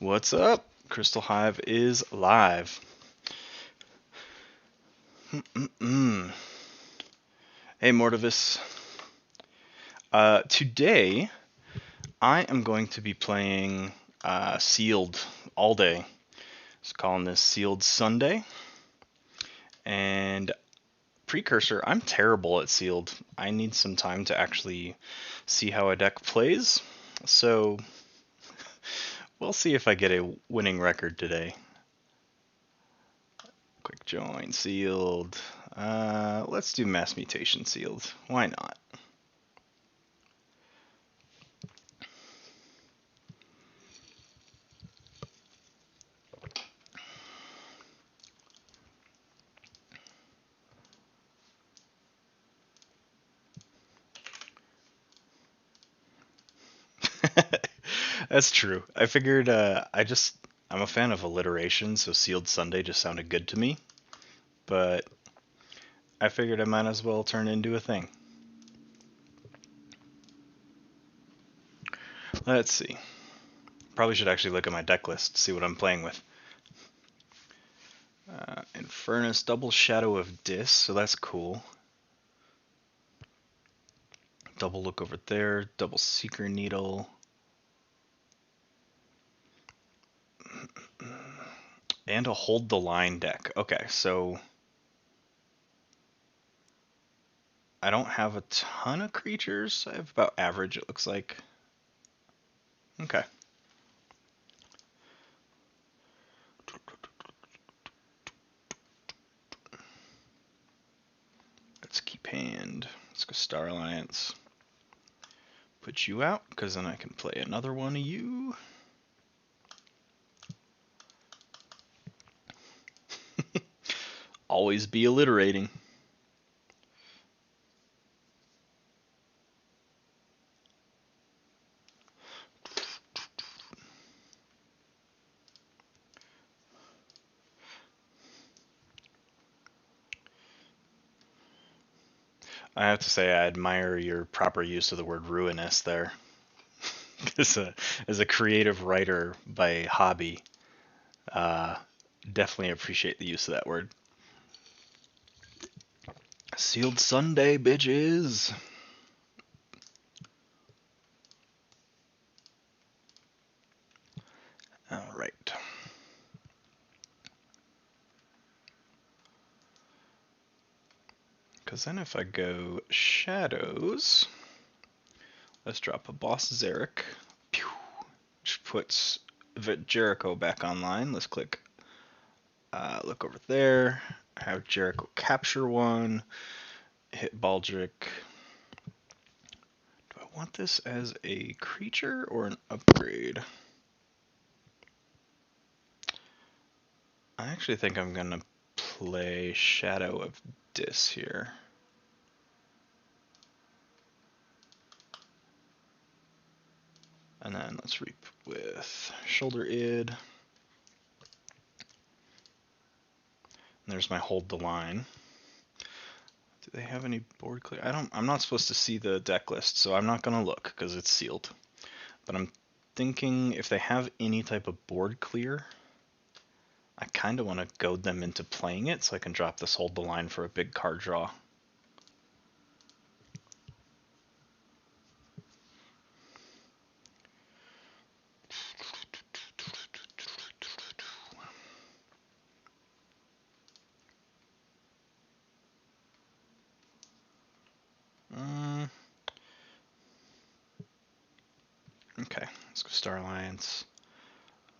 What's up? Crystal Hive is live. Hey, Mortivis. Today, I am going to be playing Sealed all day. Just calling this Sealed Sunday. And precursor, I'm terrible at Sealed. I need some time to actually see how a deck plays. So, we'll see if I get a winning record today. Quick join, Sealed. Let's do Mass Mutation Sealed. Why not? That's true. I figured I'm a fan of alliteration, so Sealed Sunday just sounded good to me. But I figured I might as well turn it into a thing. Let's see. Probably should actually look at my deck list to see what I'm playing with. Infernus, double Shadow of Dis, so that's cool. Double look over there, double Seeker Needle. And a Hold the Line deck. Okay, so I don't have a ton of creatures. I have about average, it looks like. Okay. Let's keep hand. Let's go Star Alliance. Put you out, because then I can play another one of you. Always be alliterating. I have to say I admire your proper use of the word ruinous there. as a creative writer by hobby, definitely appreciate the use of that word. Sealed Sunday, bitches! Alright. Because then if I go Shadows, let's drop a Boss Zarek, which puts Jericho back online. Let's click look over there, have Jericho capture one, hit Baldric. Do I want this as a creature or an upgrade? I actually think I'm going to play Shadow of Dis here. And then let's reap with Shoulder Id. And there's my Hold the Line. Do they have any board clear? I'm not supposed to see the deck list, so I'm not going to look because it's sealed. But I'm thinking if they have any type of board clear, I kind of want to goad them into playing it so I can drop this Hold the Line for a big card draw. Okay, let's go Star Alliance.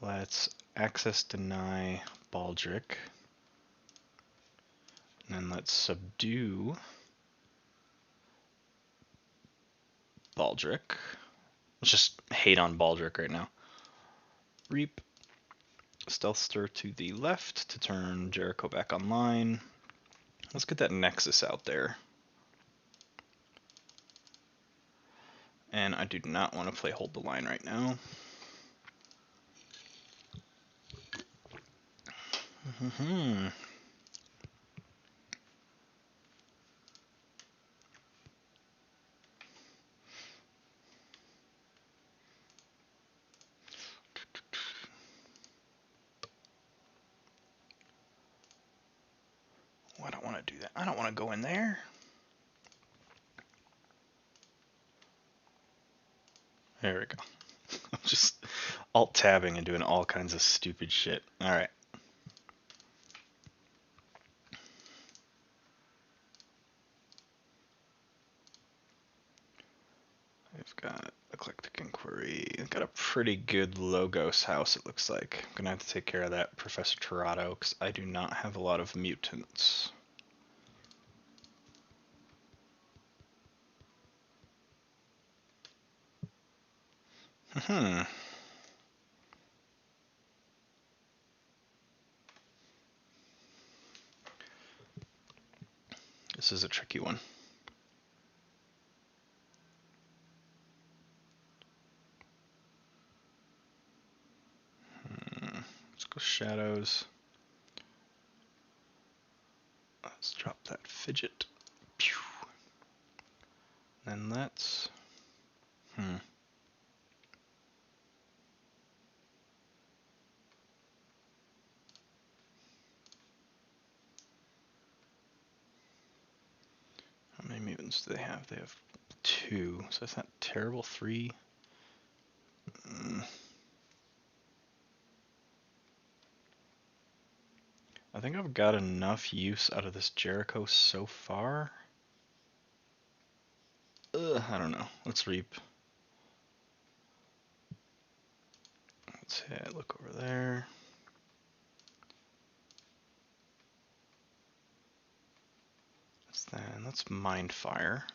Let's access deny Baldric. And then let's subdue Baldric. Let's just hate on Baldric right now. Reap. Stealth Stir to the left to turn Jericho back online. Let's get that Nexus out there. And I do not want to play Hold the Line right now. I don't want to go in there. There we go. I'm just alt-tabbing and doing all kinds of stupid shit. Alright. We've got Eclectic Inquiry. We've got a pretty good Logos house, it looks like. I'm gonna have to take care of that Professor Torado, because I do not have a lot of mutants. Hmm. This is a tricky one. Let's go Shadows. Let's drop that Fidget. Pew. Then let's... How many mutants do they have? They have 2, so that's not terrible. 3. I think I've got enough use out of this Jericho so far. I don't know. Let's reap. Let's hit, look over there. Then let's Mind Fire.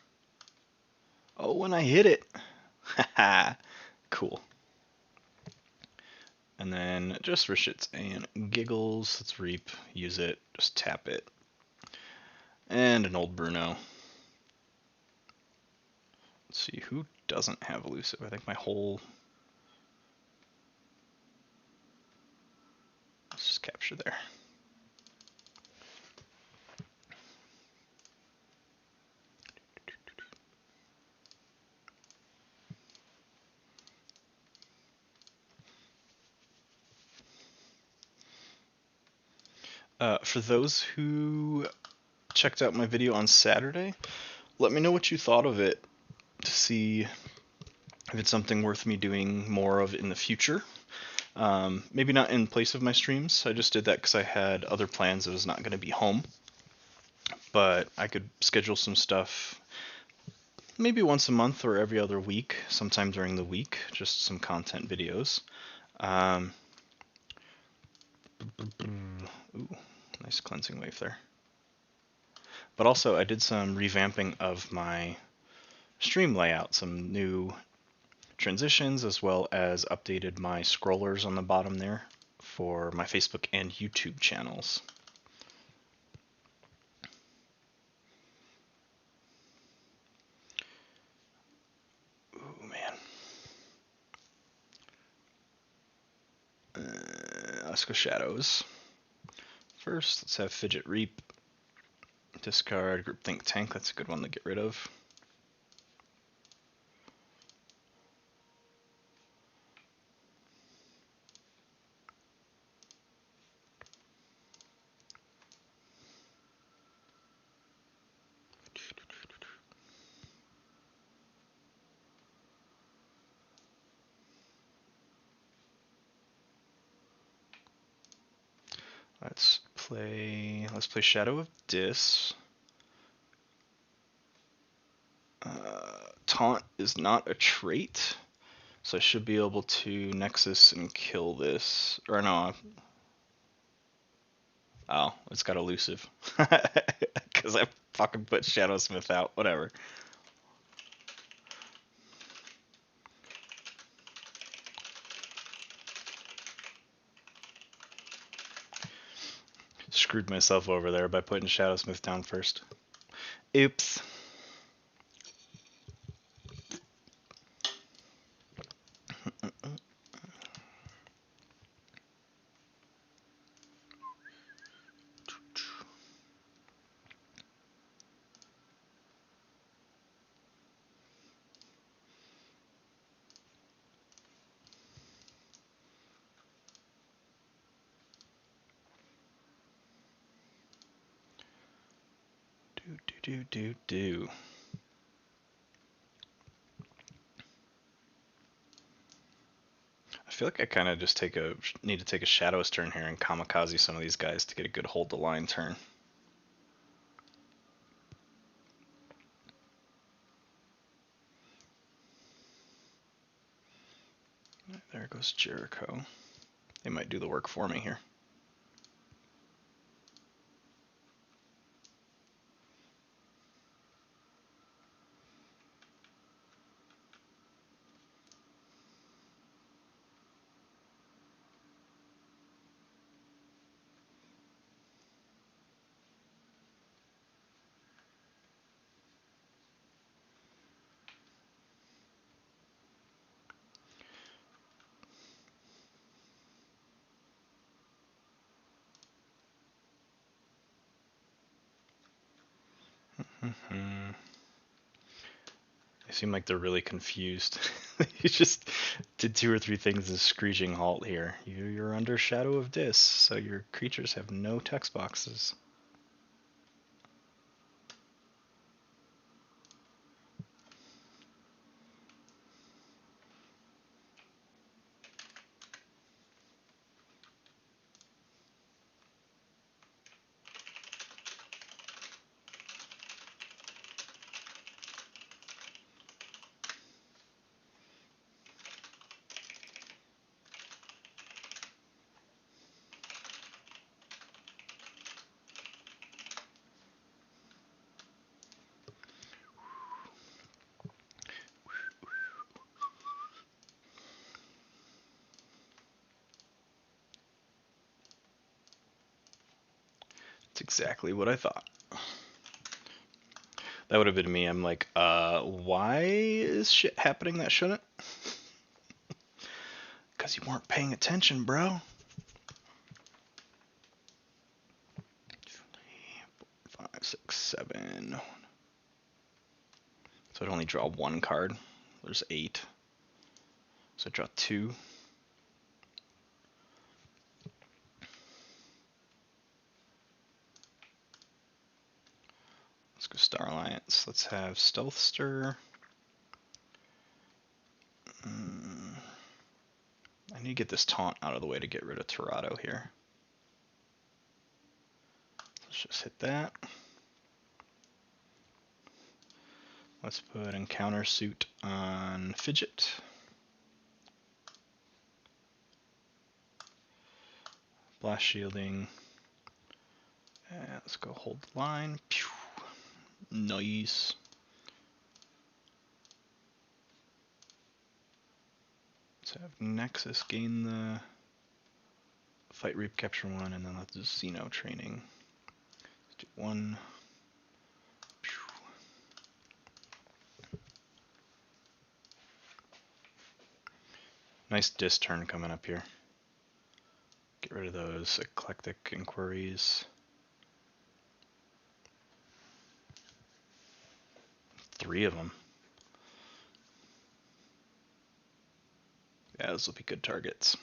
Oh, and I hit it! Haha, cool. And then just for shits and giggles, let's reap, use it, just tap it. And an old Bruno. Let's see, who doesn't have elusive? I think my whole... Let's just capture there. For those who checked out my video on Saturday, let me know what you thought of it to see if it's something worth me doing more of in the future. Maybe not in place of my streams. I just did that because I had other plans. I was not going to be home. But I could schedule some stuff maybe once a month or every other week, sometime during the week, just some content videos. Ooh, nice cleansing wave there. But also I did some revamping of my stream layout, some new transitions, as well as updated my scrollers on the bottom there for my Facebook and YouTube channels. Ooh, man. Let's go Shadows. First, let's have Fidget Reap. Discard Groupthink Tank, that's a good one to get rid of. Let's play Shadow of Dis. Taunt is not a trait, so I should be able to Nexus and kill this. Or no. Oh, it's got elusive. Because I fucking put Shadowsmith out. Whatever. Screwed myself over there by putting Shadowsmith down first. Oops. Do. I feel like I kind of just need to take a Shadows turn here and kamikaze some of these guys to get a good hold the line turn. There goes Jericho. They might do the work for me here. They seem like they're really confused. You just did 2 or 3 things as screeching halt here. You're under Shadow of Dis, so your creatures have no text boxes. That's exactly what I thought. That would have been me. I'm like, why is shit happening that shouldn't? Because you weren't paying attention, bro. 5, 6, 7. So I'd only draw 1 card. There's 8. So I draw 2. Let's go Star Alliance. Let's have Stealthster. I need to get this taunt out of the way to get rid of Torado here. Let's just hit that. Let's put Encounter Suit on Fidget. Blast Shielding. And let's go hold the line. Pew. Nice. Let's have Nexus gain the Fight Reap Capture 1, and then let's do Xeno Training. Let's do 1. Pew. Nice Dis turn coming up here. Get rid of those Eclectic Inquiries. 3 of them. Yeah, those will be good targets.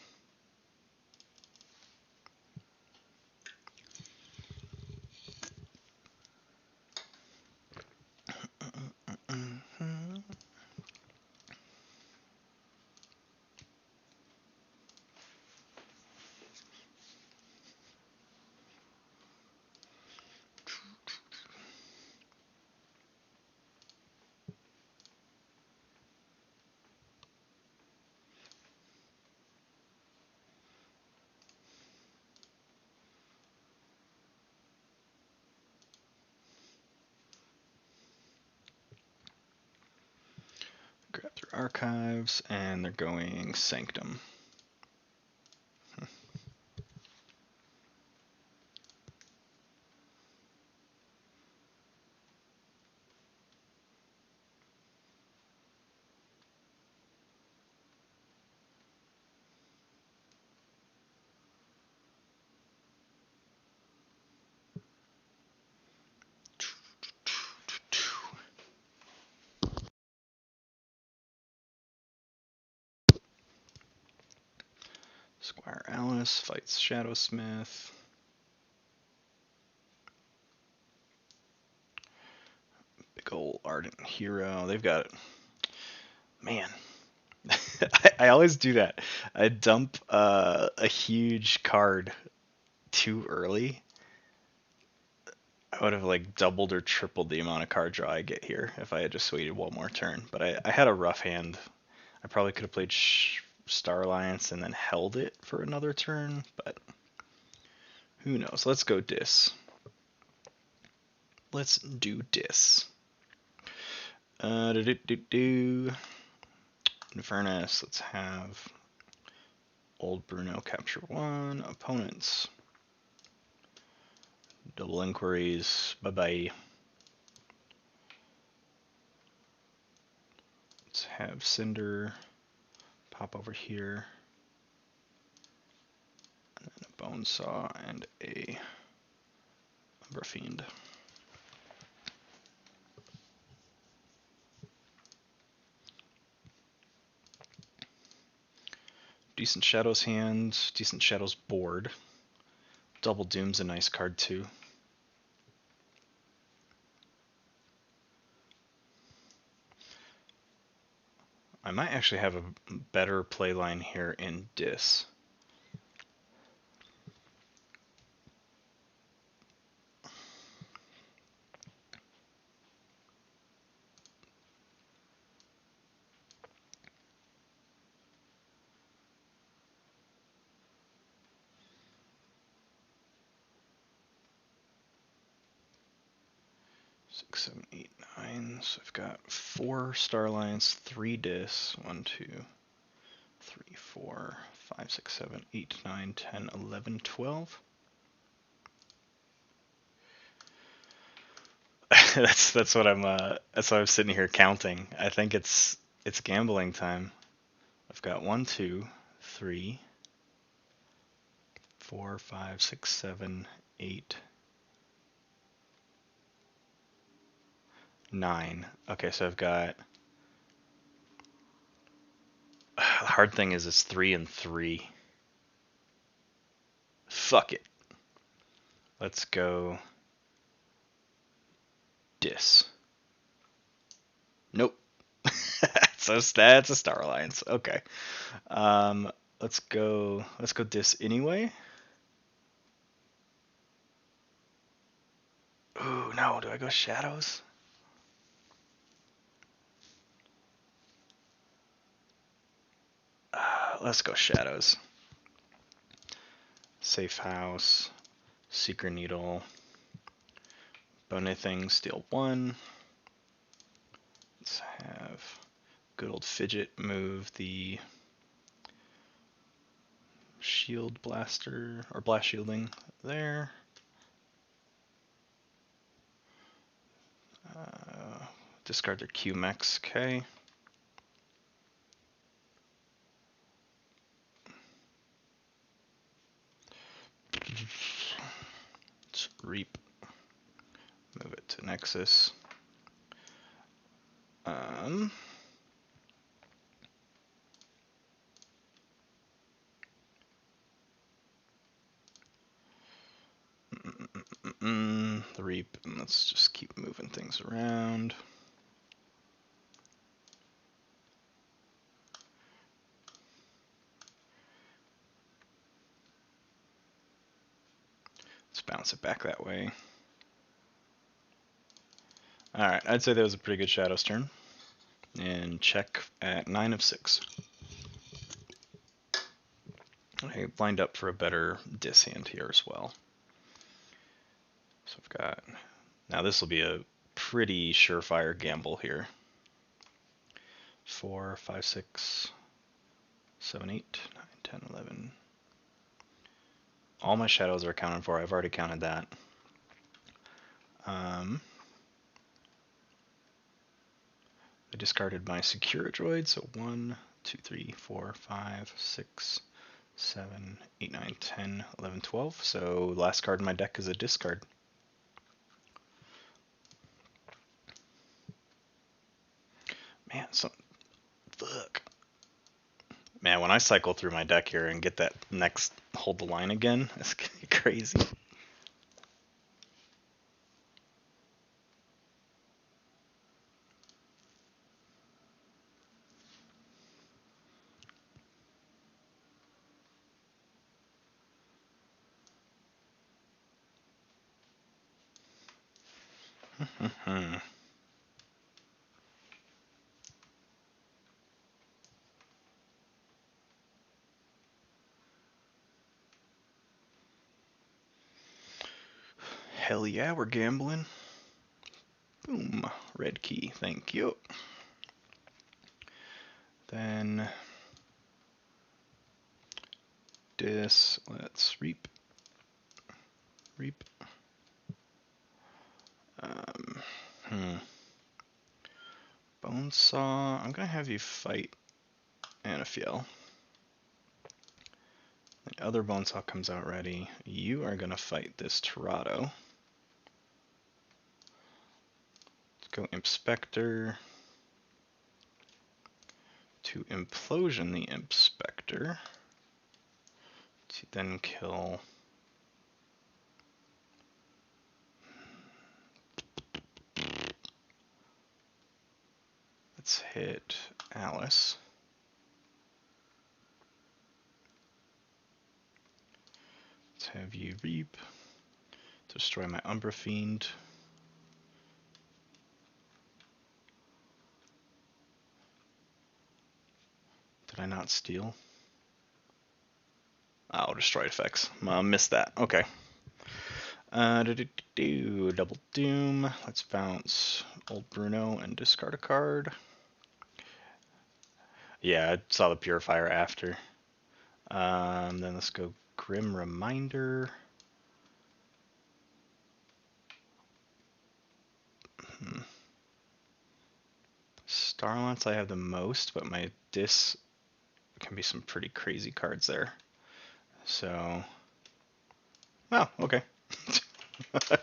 Grab through Archives, and they're going Sanctum. Squire Alice fights Shadowsmith. Ardent Hero. They've got, man. I always do that. I dump a huge card too early. I would have like doubled or tripled the amount of card draw I get here if I had just waited one more turn. But I had a rough hand. I probably could have played Star Alliance and then held it for another turn, but who knows? Let's go Dis. Let's do Dis. Infernus, let's have Old Bruno capture 1. Opponents. Double inquiries. Bye-bye. Let's have Cinder pop over here. And then a Bonesaw and a Umbrafiend. Decent Shadows hand, decent Shadows board. Double Doom's a nice card too. I might actually have a better play line here in Dis. Six, 7, 8, 9. So I've got 4 Star Alliance, 3 Dis. 1, 2, 3, 4, 5, 6, 7, 8, 9, 10, 11, 12. that's what I'm sitting here counting. I think it's gambling time. I've got 1, 2, 3, 4, 5, 6, 7, 8, 9. Okay, so I've got. The hard thing is it's 3 and 3. Fuck it. Let's go Dis. Nope. So that's a Star Alliance. Okay. Let's go Dis anyway. Ooh, no, do I go Shadows? Let's go Shadows. Safe House, Secret Needle, Bone Thing, Steal 1. Let's have good old Fidget move the Shield Blaster, or Blast Shielding there. Discard their Q-Mex, okay. Let's Reap. Move it to Nexus. The Reap, and let's just keep moving things around. Let's bounce it back that way. Alright, I'd say that was a pretty good Shadows turn. And check at 9 of 6. I lined up for a better Dis hand here as well. So I've got, now this will be a pretty surefire gamble here. 4, 5, 6, 7, 8, 9, 10, 11. All my shadows are accounted for. I've already counted that. I discarded my Secure Droid, so 1, 2, 3, 4, 5, 6, 7, 8, 9, 10, 11, 12. So last card in my deck is a discard. Man, fuck. Man, when I cycle through my deck here and get that next hold the line again, it's gonna be crazy. Hell yeah, we're gambling. Boom. Red key. Thank you. Then let's reap. Reap. Bonesaw. I'm gonna have you fight Anafiel. The other Bonesaw comes out ready. You are gonna fight this Torado. Let's go Inspector to Implosion the Inspector to then kill. Let's hit Alice. Let's have you reap. Destroy my Umbra Fiend. Did I not steal? Oh, destroy effects. Missed that. Okay. Double Doom. Let's bounce old Bruno and discard a card. Yeah, I saw the Purifier after. Then let's go Grim Reminder. Starlance I have the most, but my Dis can be some pretty crazy cards there. So, oh, okay. I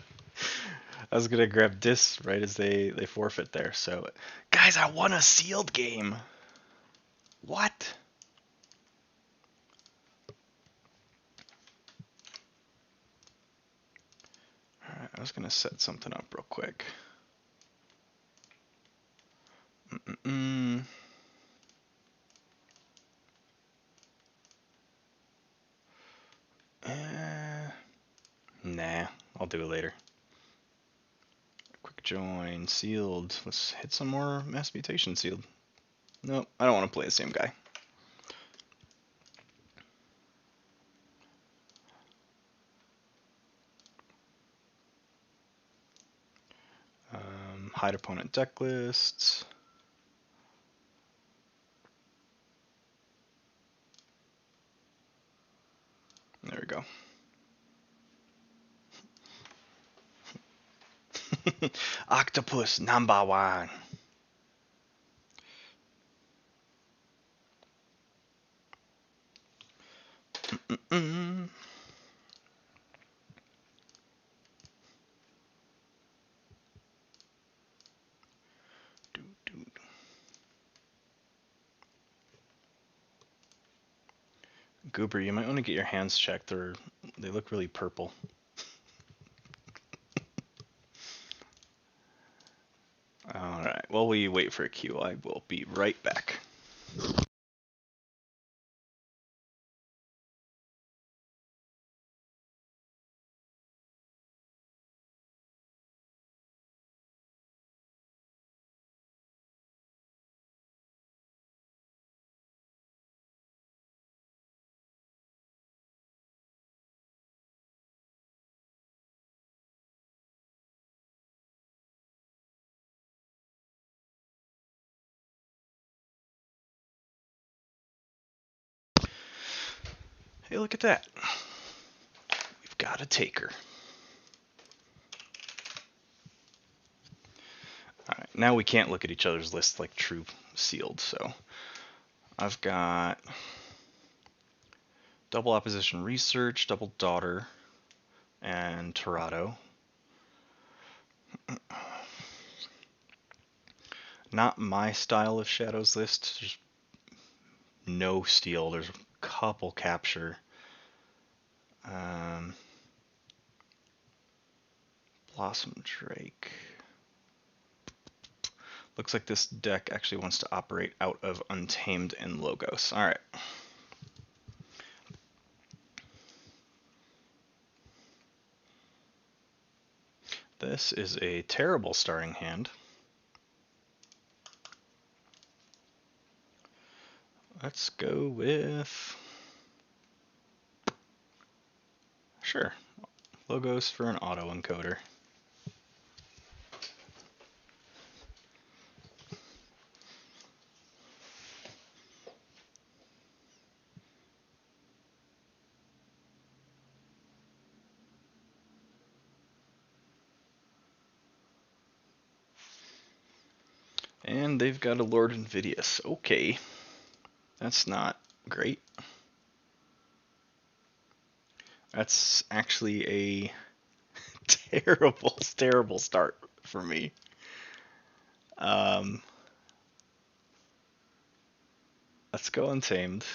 was gonna grab Dis right as they forfeit there. So, guys, I won a sealed game. What? All right, I was gonna set something up real quick. Nah, I'll do it later. Quick join, sealed. Let's hit some more mass mutation sealed. Nope, I don't want to play the same guy. Hide opponent deck lists. There we go. Octopus number one. Goober, you might want to get your hands checked. They look really purple. Alright, while we wait for a cue, I will be right back. Hey, look at that. We've got a taker. Alright, now we can't look at each other's lists like true sealed, so I've got double opposition research, double daughter, and Torado. Not my style of Shadows list. There's no steal. There's a couple capture. Blossom Drake. Looks like this deck actually wants to operate out of Untamed and Logos. Alright. This is a terrible starting hand. Let's go with... Sure. Logos for an autoencoder. And they've got a Lord Invidious. Okay. That's not great. That's actually a terrible start for me. Let's go Untamed.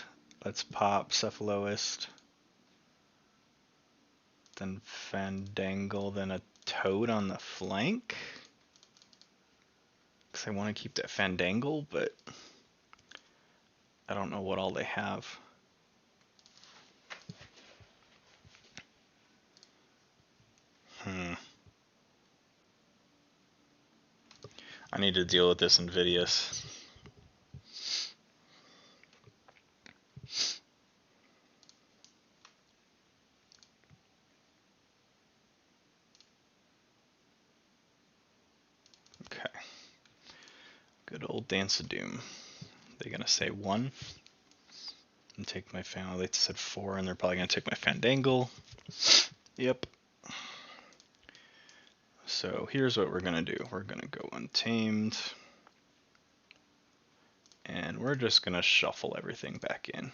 Let's pop Cephaloist. Then Fandangle, then a Toad on the flank. Because I want to keep that Fandangle, but I don't know what all they have. I need to deal with this Invidious. Okay. Good old Dance of Doom. They're gonna say 1 and take my fan. They said 4, and they're probably gonna take my Fandangle. Yep. So here's what we're gonna do. We're gonna go Untamed, and we're just gonna shuffle everything back in.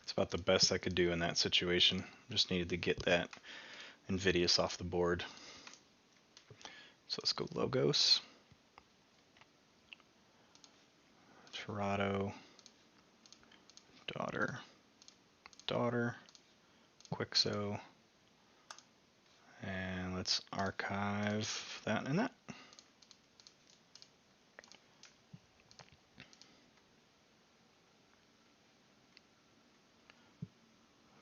It's about the best I could do in that situation. Just needed to get that Invidious off the board. So let's go Logos. Torado. Daughter. Daughter. Quixo. And let's archive that and that.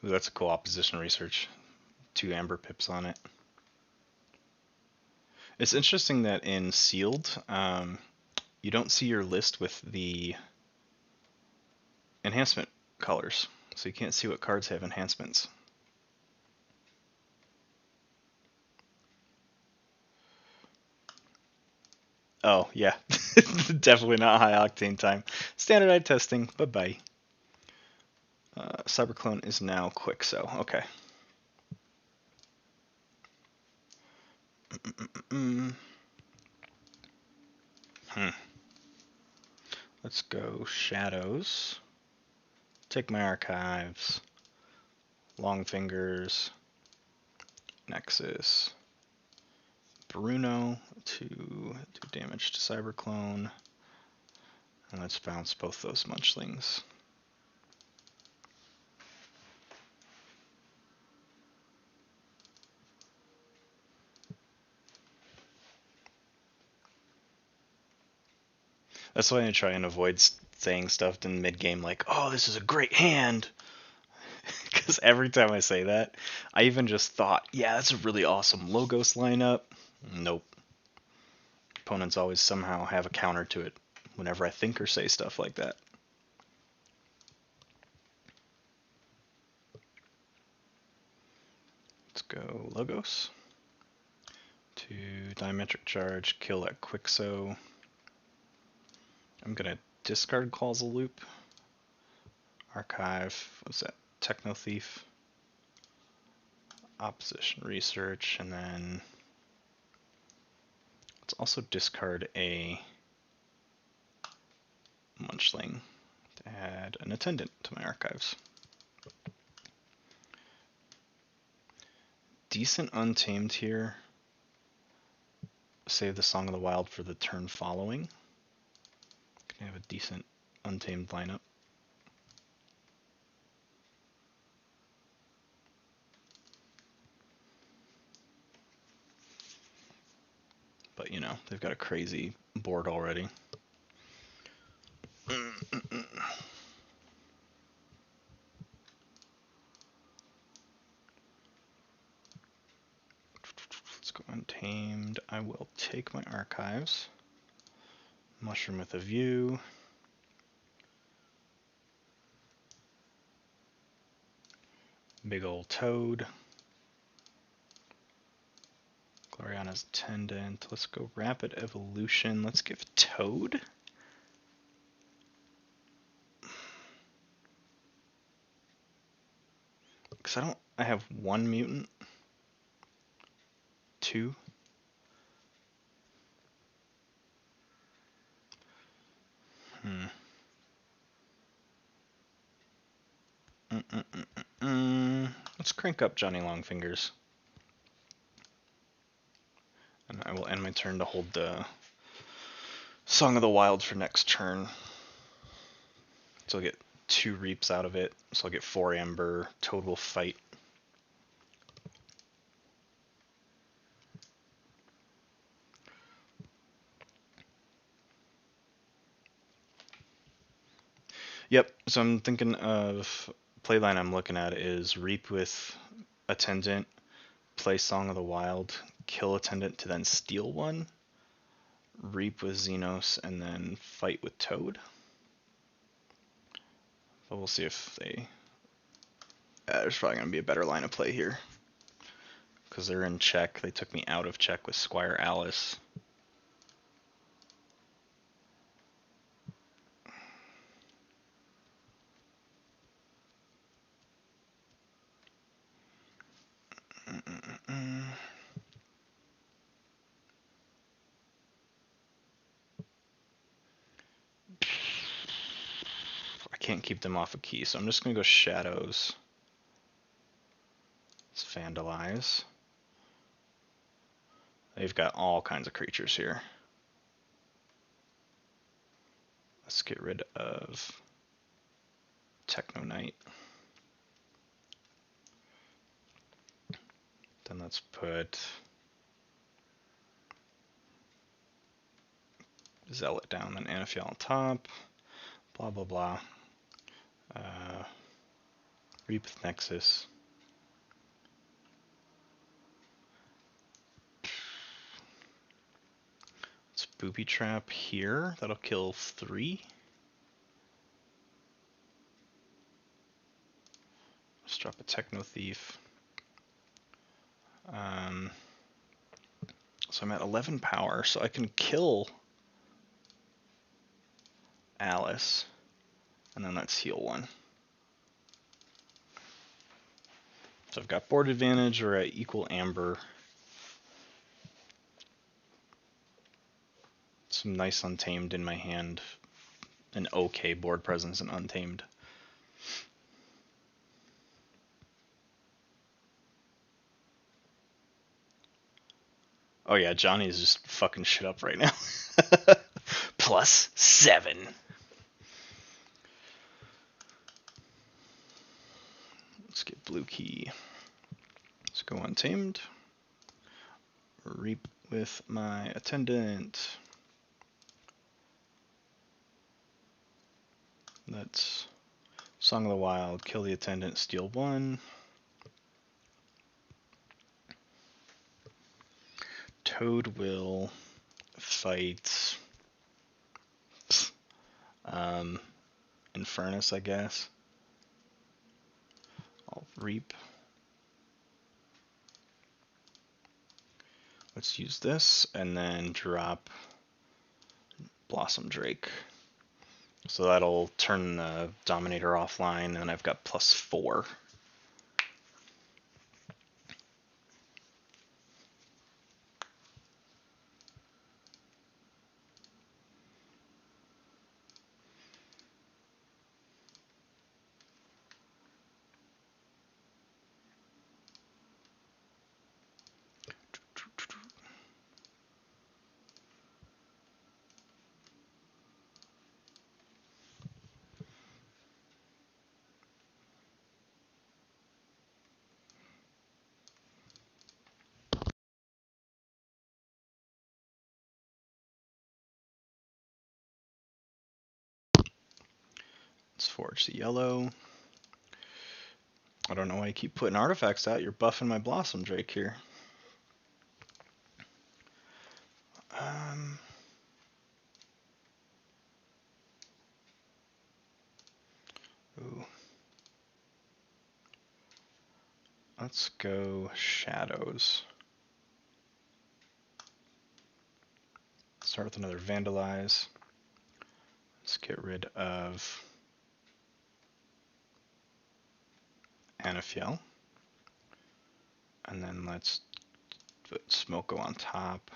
Ooh, that's a cool opposition research. 2 Amber Pips on it. It's interesting that in Sealed, you don't see your list with the enhancement colors, so you can't see what cards have enhancements. Oh, yeah. Definitely not high octane time. Standardized testing. Bye-bye. Cyberclone is now Quixo. Okay. Let's go Shadows. Take my archives. Long Fingers. Nexus. Bruno to do damage to Cyberclone. And let's bounce both those Munchlings. That's why I try and avoid saying stuff in mid-game like, oh, this is a great hand. Because every time I say that, I even just thought, yeah, that's a really awesome Logos lineup. Nope. Opponents always somehow have a counter to it whenever I think or say stuff like that. Let's go Logos. To Diametric Charge, kill that Quixo. I'm going to discard Causal Loop. Archive, what's that? Techno Thief. Opposition Research, and then let's also discard a Munchling to add an Attendant to my archives. Decent Untamed here. Save the Song of the Wild for the turn following. Can have a decent Untamed lineup. But you know, they've got a crazy board already. go untamed. I will take my archives. Mushroom with a view. Big old toad. Gloriana's Attendant. Let's go Rapid Evolution. Let's give Toad. Because I have one mutant. Two. Let's crank up Johnny Longfingers. And I will end my turn to hold the Song of the Wild for next turn. So I'll get 2 Reaps out of it. So I'll get 4 Amber. Toad will fight. Yep, so I'm thinking of playline I'm looking at is Reap with Attendant, play Song of the Wild, kill Attendant to then steal one, Reap with Xenos, and then fight with Toad. But we'll see if they... there's probably going to be a better line of play here. Because they're in check. They took me out of check with Squire Alice. I can't keep them off a key, so I'm just going to go Shadows. Let's Vandalize. They've got all kinds of creatures here. Let's get rid of Techno Knight. Then let's put Zealot down, then Anafiel on top. Blah, blah, blah. Reap with Nexus. Let's Booby Trap here. That'll kill 3. Let's drop a Techno Thief. So I'm at 11 power, so I can kill Alice, and then let's heal 1. So I've got board advantage, or at equal Amber. Some nice Untamed in my hand. An okay board presence and Untamed. Oh yeah, Johnny is just fucking shit up right now. +7. Let's get blue key. Let's go Untamed. Reap with my Attendant. Let's Song of the Wild, kill the Attendant, steal 1. Toad will fight Infernus, I guess. I'll Reap. Let's use this and then drop Blossom Drake. So that'll turn the Dominator offline, and I've got +4. Let's forge the yellow. I don't know why you keep putting artifacts out. You're buffing my Blossom Drake here. Let's go shadows. Start with another vandalize. Let's get rid of Anafiel. And then let's put Smoko on top.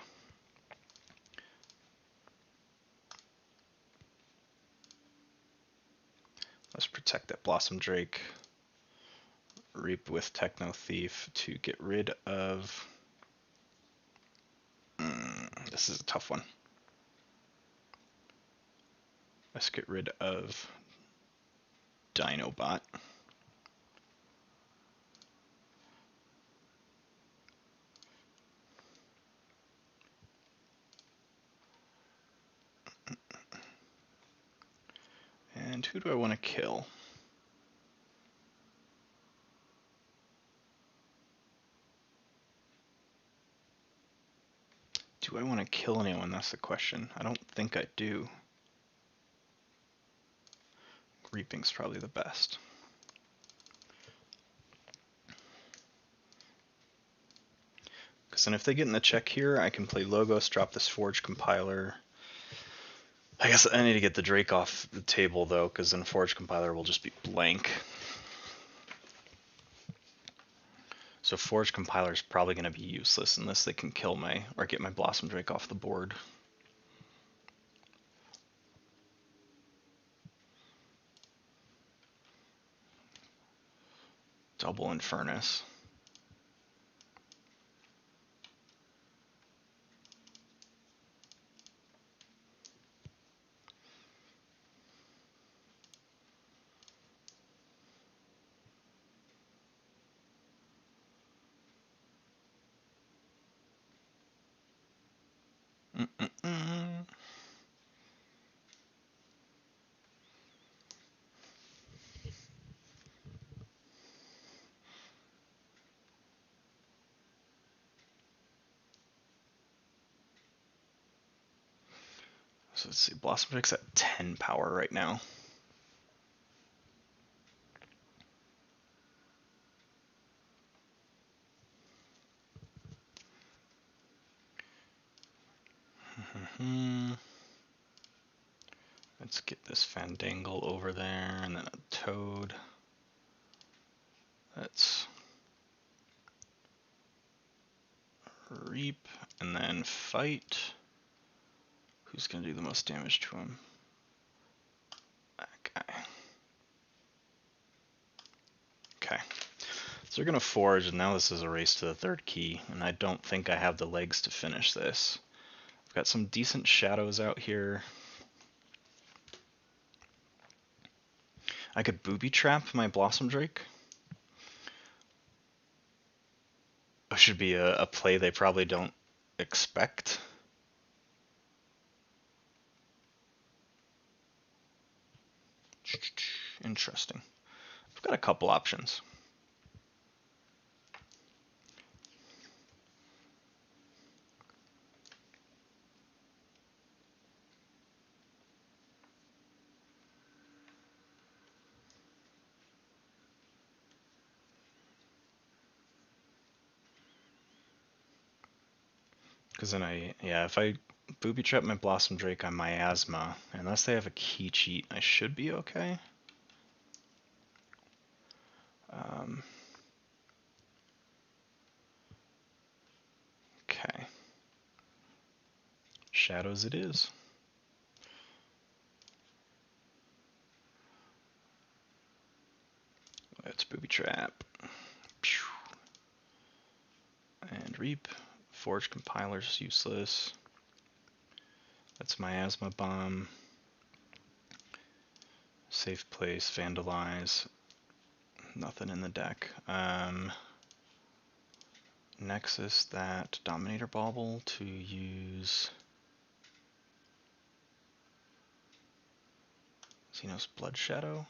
Let's protect that Blossom Drake. Reap with Techno Thief to get rid of... this is a tough one. Let's get rid of Dinobot. And who do I want to kill? Do I want to kill anyone? That's the question. I don't think I do. Reaping's probably the best. Because then if they get in the check here, I can play Logos, drop this Forge Compiler. I guess I need to get the Drake off the table though, because then Forge Compiler will just be blank. So Forge Compiler is probably going to be useless unless they can kill my, or get my Blossom Drake off the board. Double Infernus. So let's see, Blossom Drake's at 10 power right now. Let's get this Fandangle over there, and then a Toad. Let's Reap, and then Fight. Who's going to do the most damage to him? That guy. Okay. So we're going to Forge, and now this is a race to the third key, and I don't think I have the legs to finish this. I've got some decent shadows out here. I could booby trap my Blossom Drake. It should be a play they probably don't expect. Interesting. I've got a couple options. Because then if I booby trap my Blossom Drake on Miasma, unless they have a key cheat, I should be okay. Okay. Shadows it is. Let's booby trap. And Reap. Forge Compiler's useless. That's Miasma Bomb. Safe place, Vandalize. Nothing in the deck. Nexus that Dominator Bauble to use Xenos Blood Shadow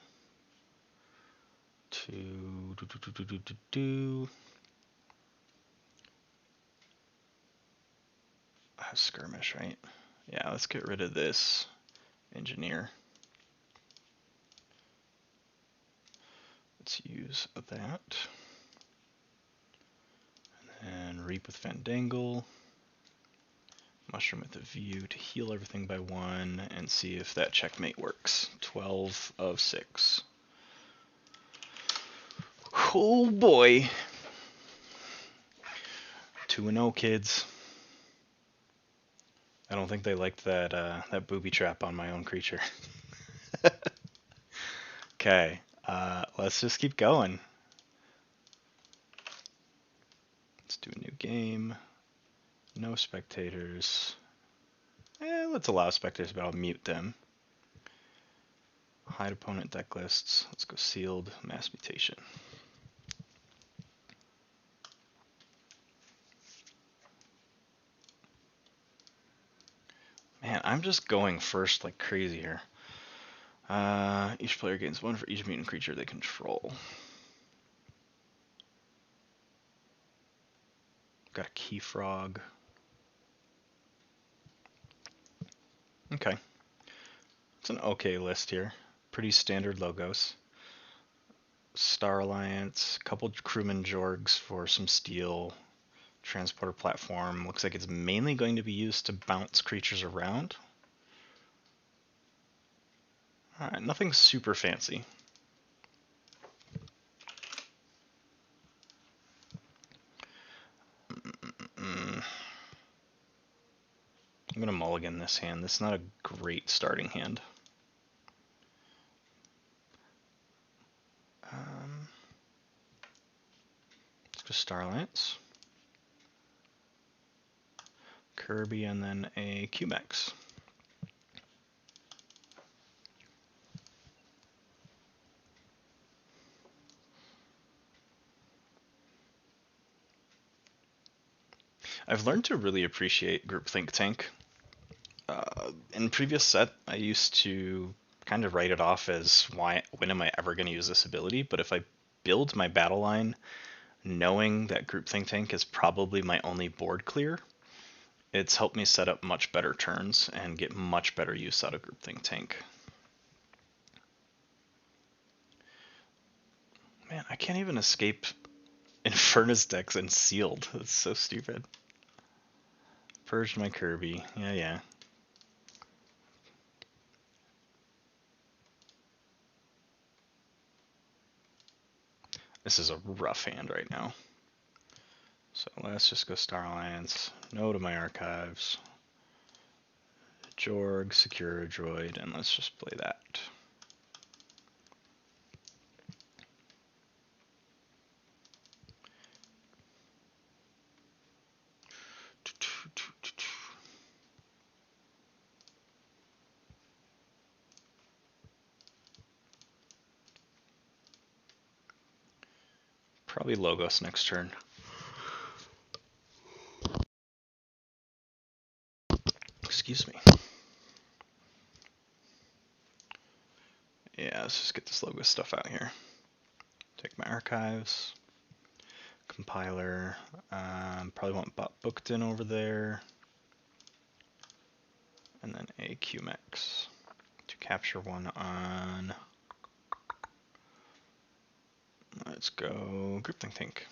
to skirmish, right? Yeah, let's get rid of this engineer. Let's use that. Reap with Fandangle. Mushroom with a view to heal everything by 1 and see if that checkmate works. 12 of 6. Oh boy. 2-0, kids. I don't think they liked that booby trap on my own creature. Okay, let's just keep going. Let's do a new game. No spectators. Let's allow spectators, but I'll mute them. Hide opponent deck lists. Let's go sealed mass mutation. Man, I'm just going first like crazy here. Each player gains 1 for each mutant creature they control. Got a key frog. Okay. It's an okay list here. Pretty standard logos. Star Alliance, couple crewman jorgs for some steel. Transporter platform. Looks like it's mainly going to be used to bounce creatures around. Alright, nothing super fancy. I'm going to mulligan this hand. This is not a great starting hand. Let's go Star Alliance. Kirby and then a QMax. I've learned to really appreciate Group Think Tank. In previous set, I used to kind of write it off as when am I ever going to use this ability, but if I build my battle line knowing that Group Think Tank is probably my only board clear, it's helped me set up much better turns and get much better use out of Group Think Tank. Man, I can't even escape Infernus decks and sealed. That's so stupid. Purged my Kirby. Yeah. This is a rough hand right now. So let's just go Star Alliance, no to my archives, Jorg, secure a droid, and let's just play that. Probably Logos next turn. Excuse me. Yeah, let's just get this Logos stuff out here. Take my archives, compiler, probably want booked in over there, and then a QMax to capture 1 on. Let's go Group Think.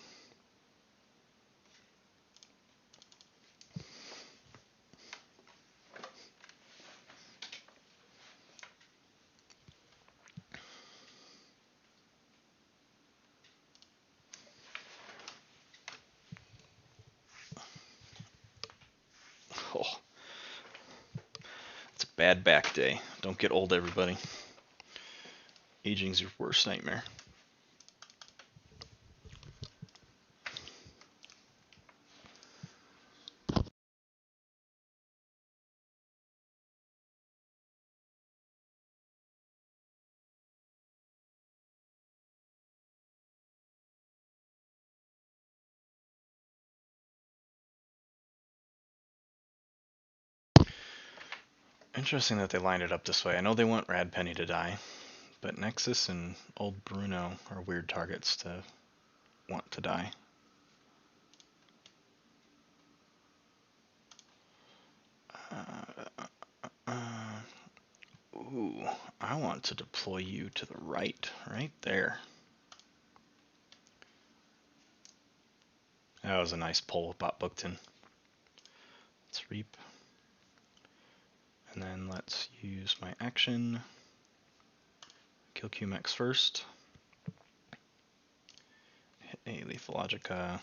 Oh, it's a bad back day. Don't get old, everybody. Aging's your worst nightmare. Interesting that they lined it up this way. I know they want Rad Penny to die, but Nexus and Old Bruno are weird targets to want to die. Ooh, I want to deploy you to the right there. That was a nice pull with Bot Bookton. Let's reap. And then let's use my action. Kill QMax first. Hit a Lethal Logica.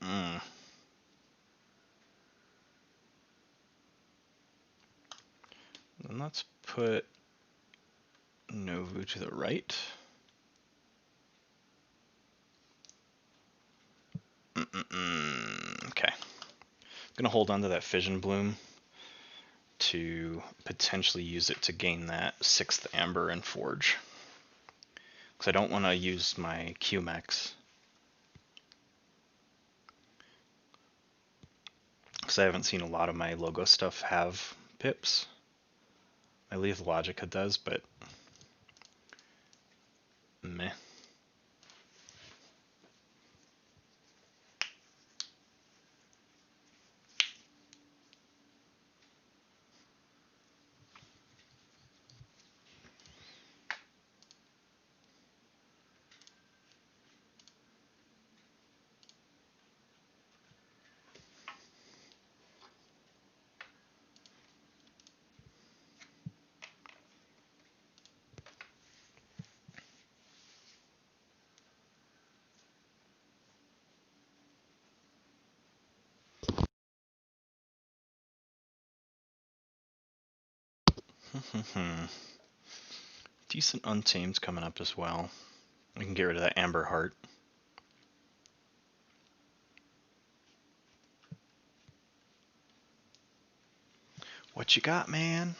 And let's put Novu to the right. Okay. I'm gonna hold on to that Fission Bloom to potentially use it to gain that 6th Amber and Forge. Because I don't want to use my QMax. Because I haven't seen a lot of my logo stuff have pips. My Lethal Logica does, but meh. Decent Untamed coming up as well. We can get rid of that Amber Heart. What you got, man?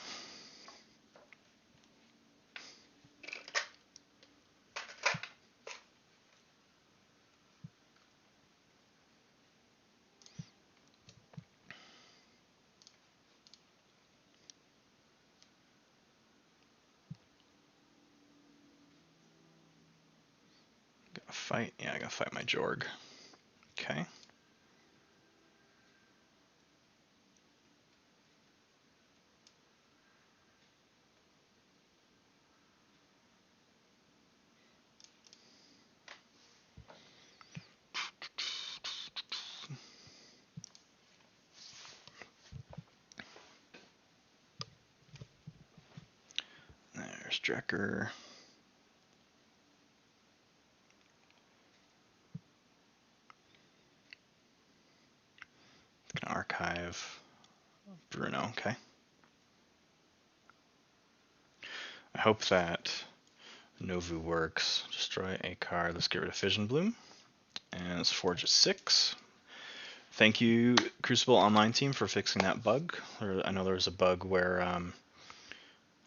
Gotta fight? Yeah, I gotta fight my Jorg. Okay. There's Drekker. Gonna archive Bruno, okay. I hope that Novu works. Destroy a card. Let's get rid of Fission Bloom. And let's forge a 6. Thank you, Crucible Online team, for fixing that bug. I know there was a bug where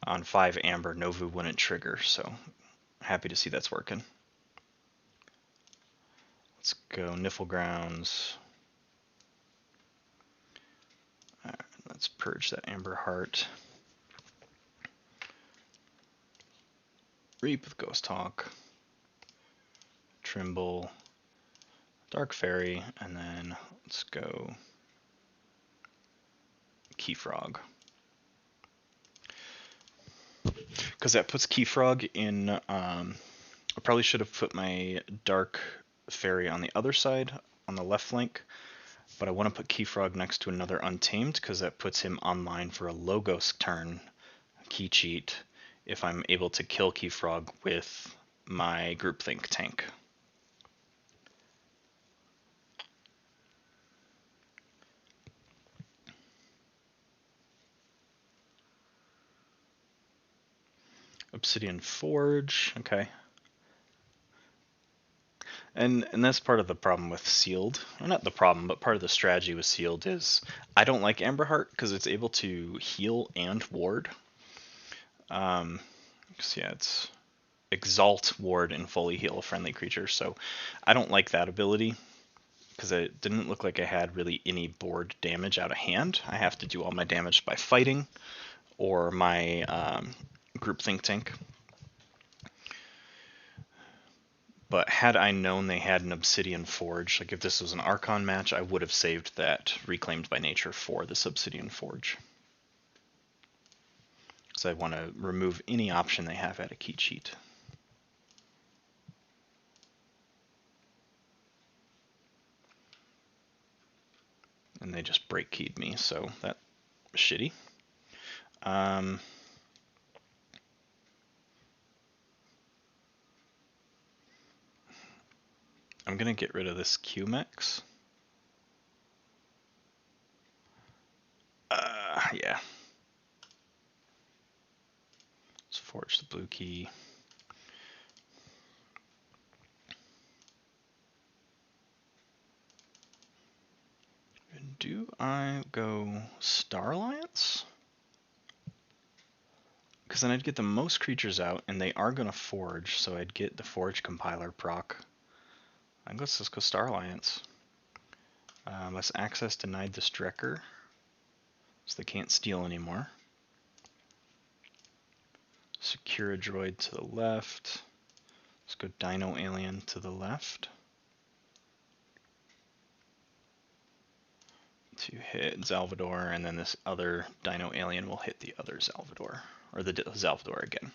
on 5 Amber, Novu wouldn't trigger, so happy to see that's working. Let's go Niffle Grounds. Right, let's purge that Amber Heart. Reap with Ghost Hawk. Trimble. Dark Fairy, and then let's go Keyfrog. Because that puts Keyfrog in, I probably should have put my Dark Fairy on the other side, on the left flank, but I want to put Keyfrog next to another Untamed, because that puts him online for a Logos turn, key cheat, if I'm able to kill Keyfrog with my Groupthink tank. Obsidian Forge, okay. And that's part of the problem with Sealed. Or not the problem, but part of the strategy with Sealed is I don't like Amberheart because it's able to heal and ward. Yeah, it's Exalt, Ward, and fully heal a friendly creature. So I don't like that ability because it didn't look like I had really any board damage out of hand. I have to do all my damage by fighting or my Groupthink tank. But had I known they had an Obsidian Forge, like if this was an Archon match, I would have saved that Reclaimed by Nature for this Obsidian Forge. Because I want to remove any option they have at a key cheat. and they just break keyed me, so that's shitty. I'm gonna get rid of this QMX. Yeah. Let's forge the blue key. Do I go Star Alliance? Because then I'd get the most creatures out, and they are going to forge, so I'd get the forge compiler proc. I guess let's go Star Alliance. Less access denied to Strecker, so they can't steal anymore. Secure a droid to the left. Let's go Dino Alien to the left. To hit Zalvador, and then this other Dino Alien will hit the other Zalvador, or the Zalvador again.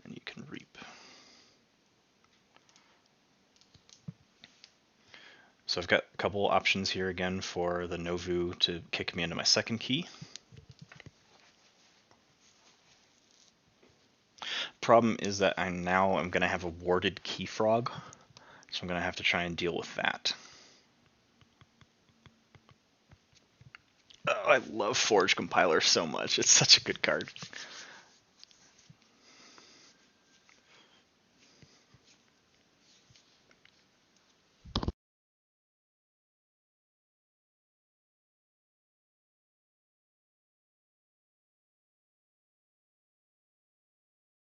And you can reap. So I've got a couple options here again for the Novu to kick me into my second key. Problem is that I'm going to have a warded key frog, so I'm going to have to try and deal with that. Oh, I love Forge Compiler so much. It's such a good card.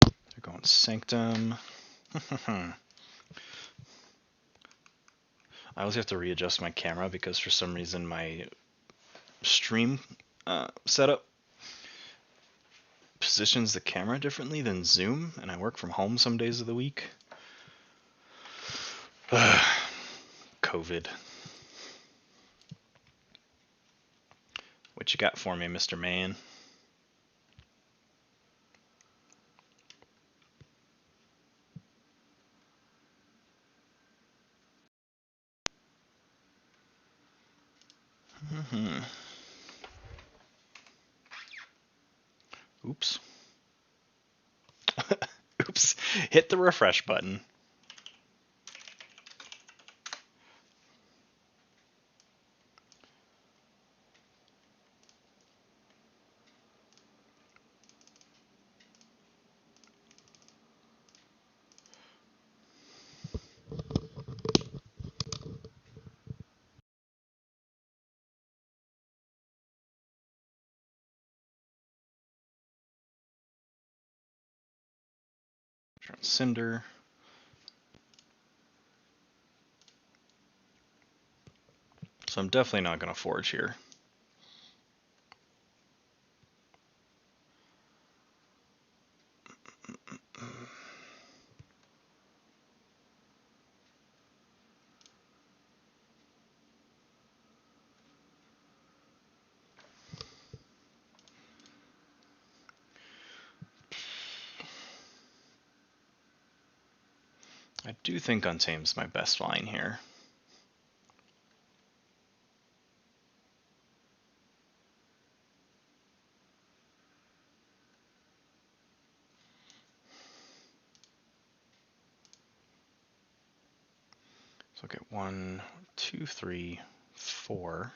They're going Sanctum. I always have to readjust my camera because for some reason my stream setup positions the camera differently than Zoom, and I work from home some days of the week. COVID. What you got for me, Mr. Man? Oops. Oops. Hit the refresh button. Cinder. So I'm definitely not going to forge here. I do think Untamed's my best line here. So I'll get 1, 2, 3, 4,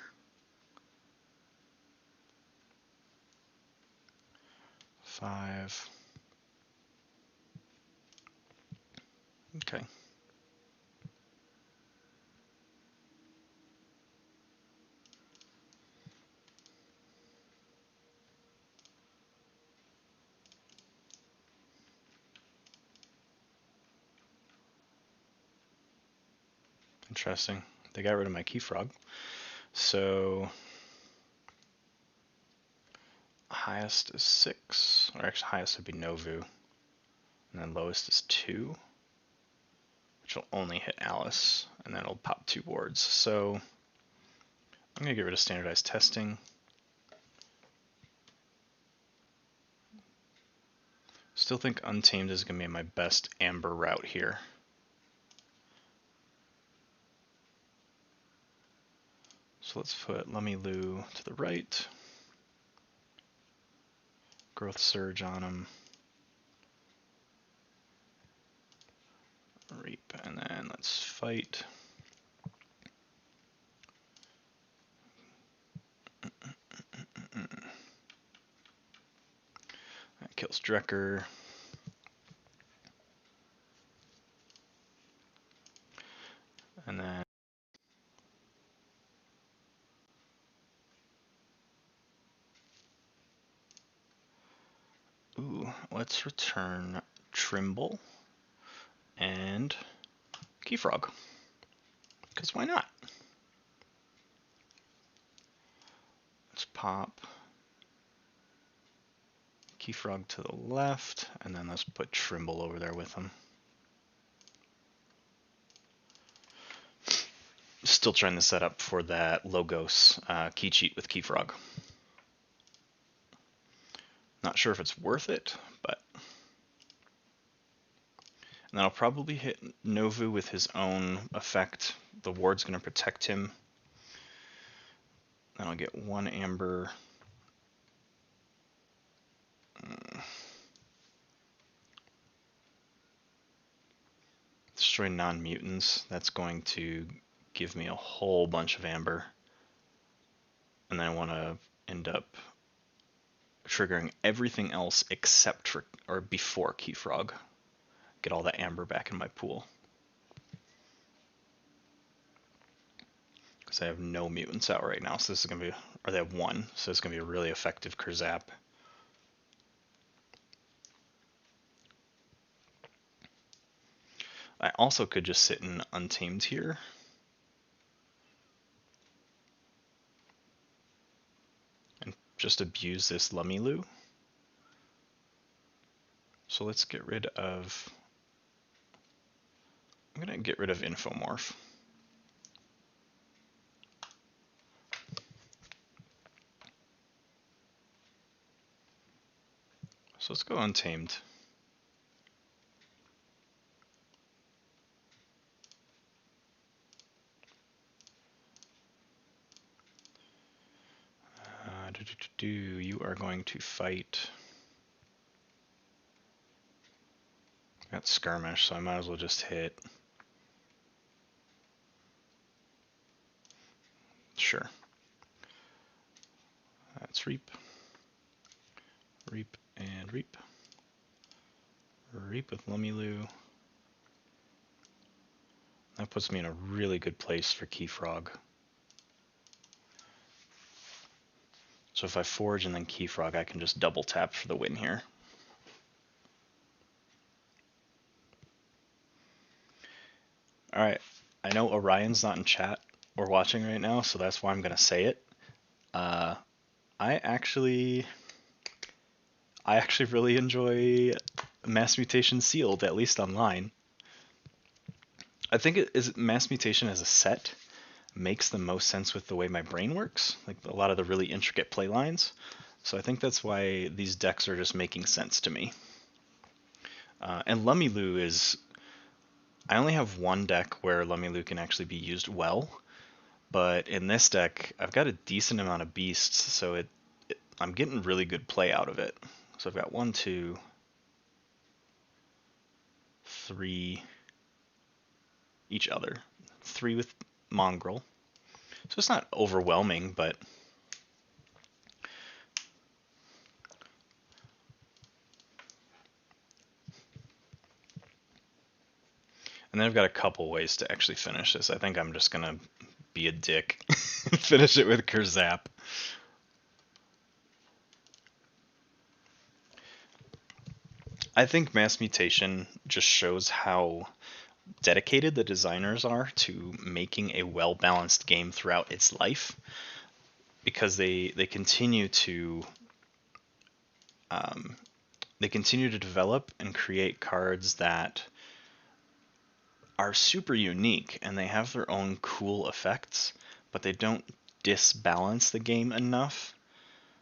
5. Okay. Interesting. They got rid of my key frog. So highest is 6, or actually highest would be Novu, and then lowest is 2, which will only hit Alice, and then it'll pop 2 wards. So I'm gonna get rid of standardized testing. Still think Untamed is gonna be my best Amber route here. So let's put Lummiloo to the right. Growth Surge on him. Reap, and then let's fight. That kills Drekker. And then let's return Trimble and Keyfrog. Because why not? Let's pop Keyfrog to the left, and then let's put Trimble over there with him. Still trying to set up for that Logos key cheat with Keyfrog. Not sure if it's worth it, but... And then I'll probably hit Novu with his own effect. The ward's going to protect him. Then I'll get one Amber. Destroy non-mutants. That's going to give me a whole bunch of Amber. And then I want to end up triggering everything else except for, or before Keyfrog. Get all that Amber back in my pool. Because I have no mutants out right now, so this is going to be, or they have one, so it's going to be a really effective Kurzap. I also could just sit in Untamed here. And just abuse this Lummiloo. So let's get rid of, I'm going to get rid of Infomorph. So let's go Untamed. You are going to fight. Got Skirmish, so I might as well just hit. Sure. That's Reap. Reap and Reap. Reap with Lummiloo. That puts me in a really good place for Keyfrog. So if I Forge and then Keyfrog, I can just double tap for the win here. Alright, I know Orion's not in chat or watching right now, so that's why I'm going to say it. I actually really enjoy Mass Mutation Sealed, at least online. I think Mass Mutation as a set makes the most sense with the way my brain works, like a lot of the really intricate play lines. So I think that's why these decks are just making sense to me. And Lummiloo is... I only have one deck where Lummiloo can actually be used well, but in this deck, I've got a decent amount of beasts, so I'm getting really good play out of it. So I've got 1, 2, 3, each other. 3 with Mongrel. So it's not overwhelming, but... And then I've got a couple ways to actually finish this. I think I'm just going to be a dick and finish it with Kurzap. I think Mass Mutation just shows how dedicated the designers are to making a well-balanced game throughout its life, because they continue to develop and create cards that are super unique, and they have their own cool effects, but they don't disbalance the game enough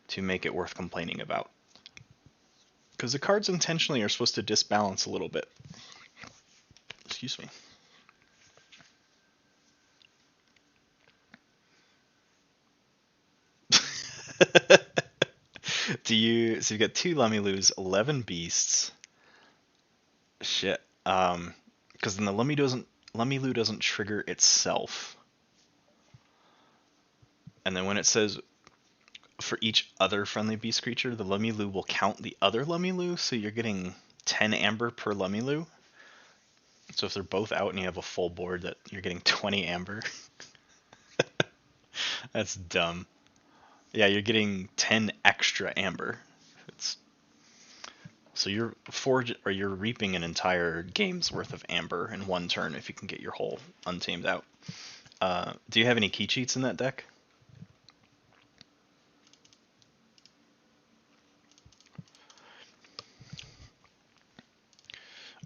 to make it worth complaining about. Because the cards intentionally are supposed to disbalance a little bit. Excuse me. So you got two Lummilus, 11 beasts. Shit. Because then the Lummilu doesn't trigger itself. And then when it says for each other friendly beast creature, the Lummilu will count the other Lummilu, so you're getting 10 amber per Lummilu. So if they're both out and you have a full board, that you're getting 20 amber. That's dumb. Yeah, you're getting 10 extra amber. It's so you're reaping an entire game's worth of amber in one turn if you can get your whole Untamed out. Do you have any key cheats in that deck?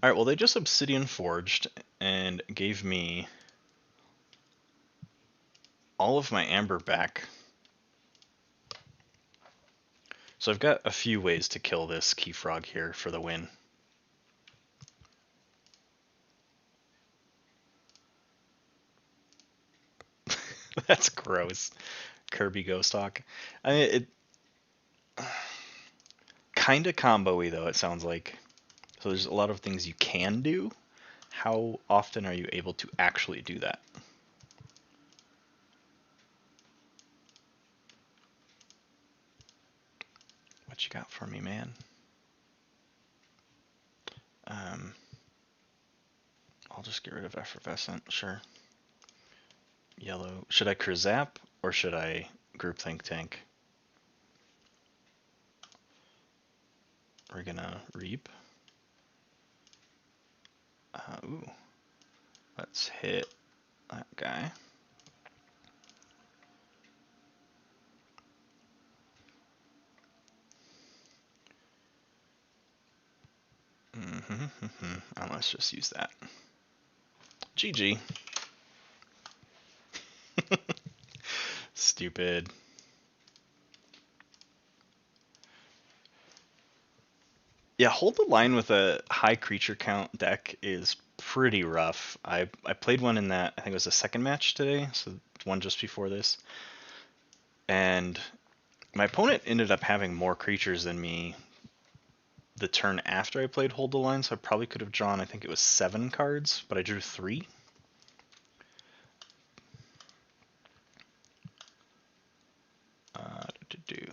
Alright, well they just Obsidian Forged and gave me all of my amber back. So I've got a few ways to kill this Key Frog here for the win. That's gross. Kirby Ghost Hawk. I mean, it kind of combo-y though, it sounds like. So there's a lot of things you can do. How often are you able to actually do that? What you got for me, man? I'll just get rid of Effervescent, sure. Yellow. Should I Kerzap or should I Groupthink Tank? We're gonna Reap. Ooh. Let's hit that guy. And let's just use that. GG. Stupid. Yeah, Hold the Line with a high creature count deck is pretty rough. I played one in that, I think it was the second match today, so one just before this. And my opponent ended up having more creatures than me the turn after I played Hold the Line, so I probably could have drawn, I think it was 7 cards, but I drew 3.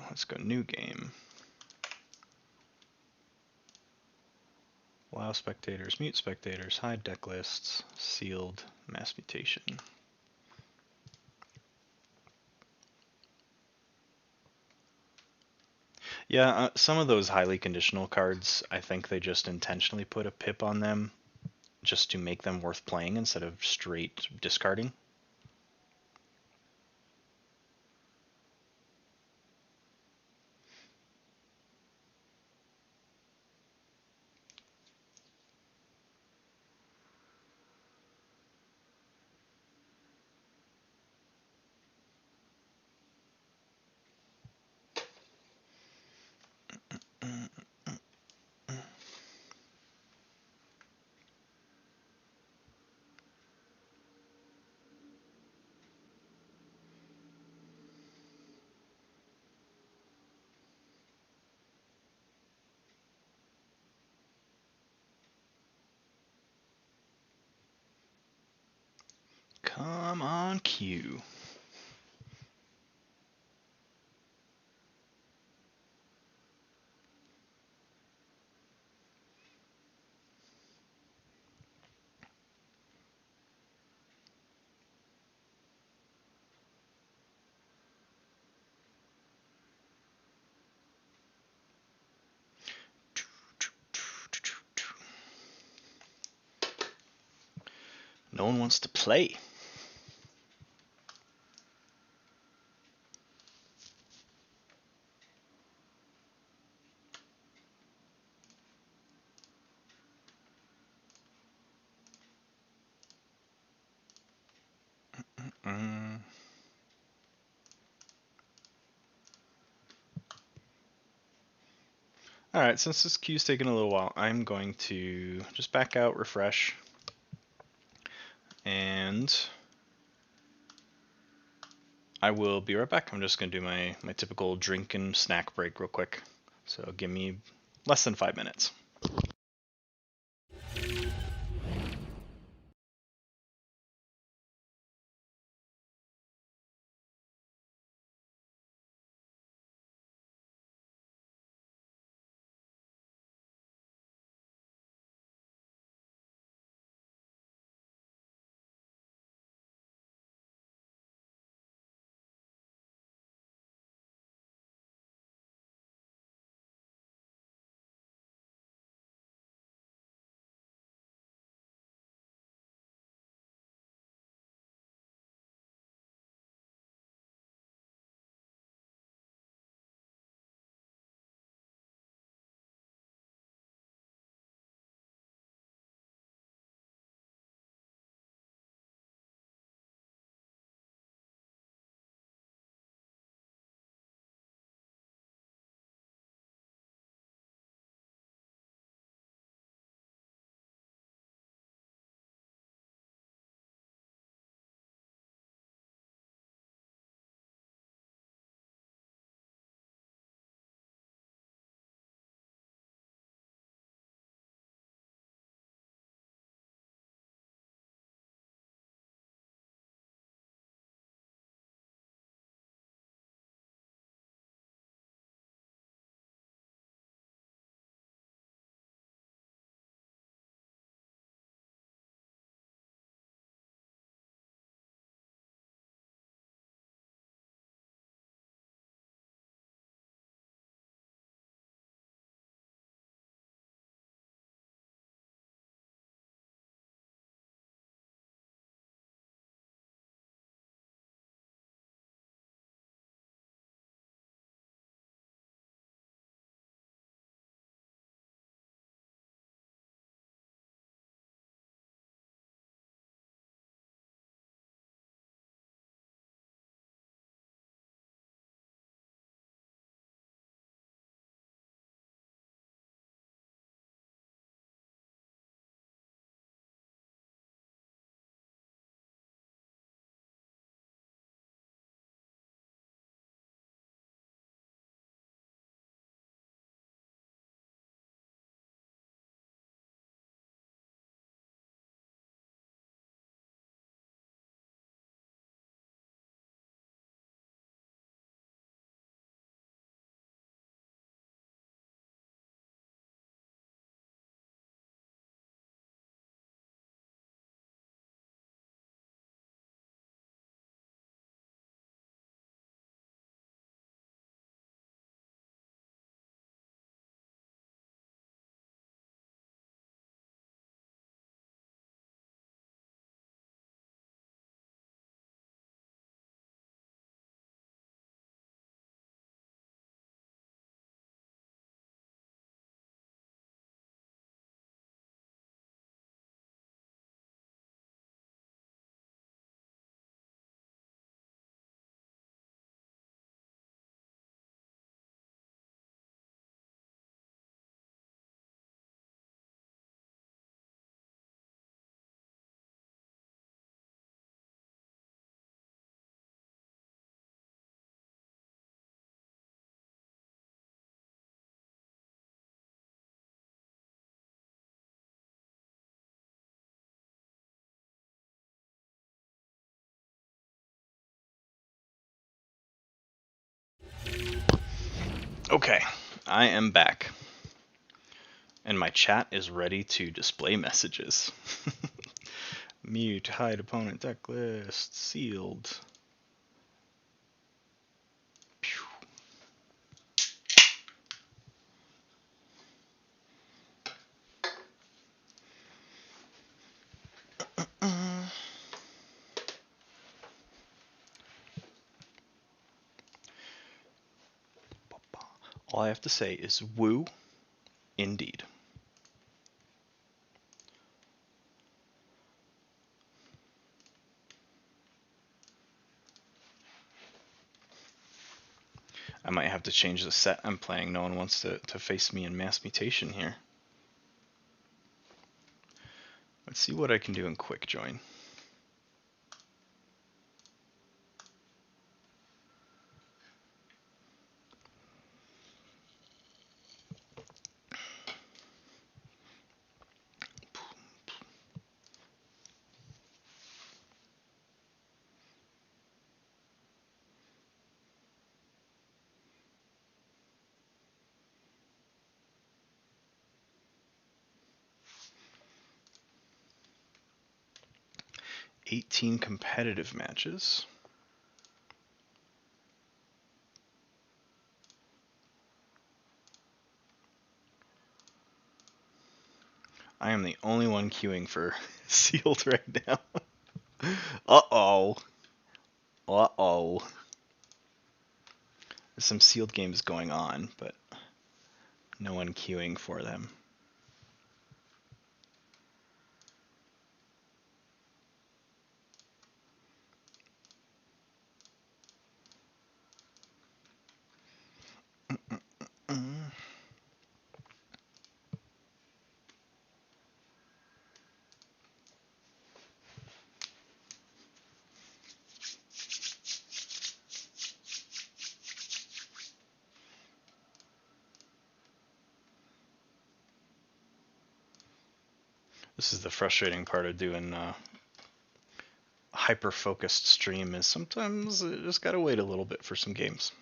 Let's go new game. Allow spectators, mute spectators, hide deck lists, sealed, mass mutation. Yeah, some of those highly conditional cards, I think they just intentionally put a pip on them just to make them worth playing instead of straight discarding. Come on, Q. No one wants to play. Alright, since this queue's taking a little while, I'm going to just back out, refresh, and I will be right back. I'm just going to do my typical drink and snack break real quick. So give me less than 5 minutes. Okay, I am back. And my chat is ready to display messages. Mute, hide opponent deck list, sealed. Pew. All I have to say is woo, indeed. I might have to change the set I'm playing. No one wants to face me in mass mutation here. Let's see what I can do in quick join. 18 competitive matches. I am the only one queuing for sealed right now. Uh-oh. Uh-oh. There's some sealed games going on, but no one queuing for them. This is the frustrating part of doing hyper-focused stream, is sometimes you just gotta wait a little bit for some games.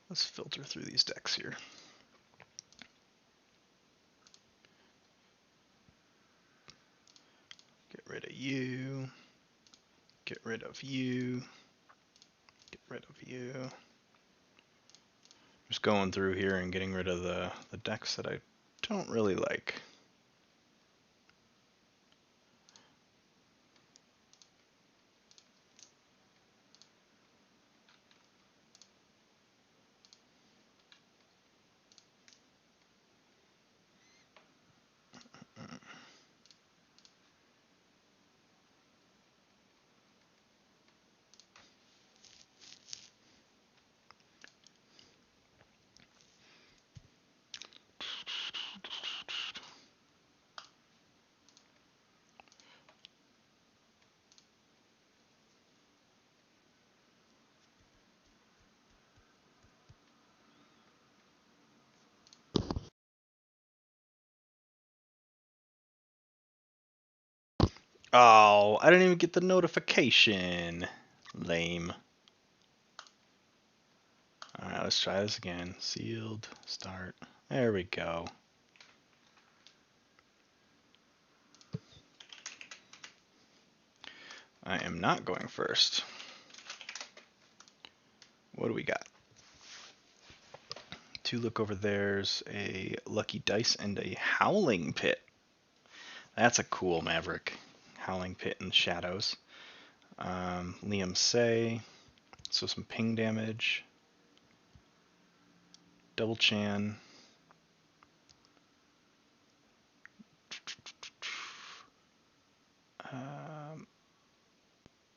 Let's filter through these decks here. Get rid of you. Get rid of you. Get rid of you. Just going through here and getting rid of the decks that I don't really like. Oh, I didn't even get the notification. Lame. Alright, let's try this again. Sealed, start. There we go. I am not going first. What do we got? Two look over there's a Lucky Dice and a Howling Pit. That's a cool Maverick. Howling Pit in the shadows. Liam Say. So some ping damage. Double Chan.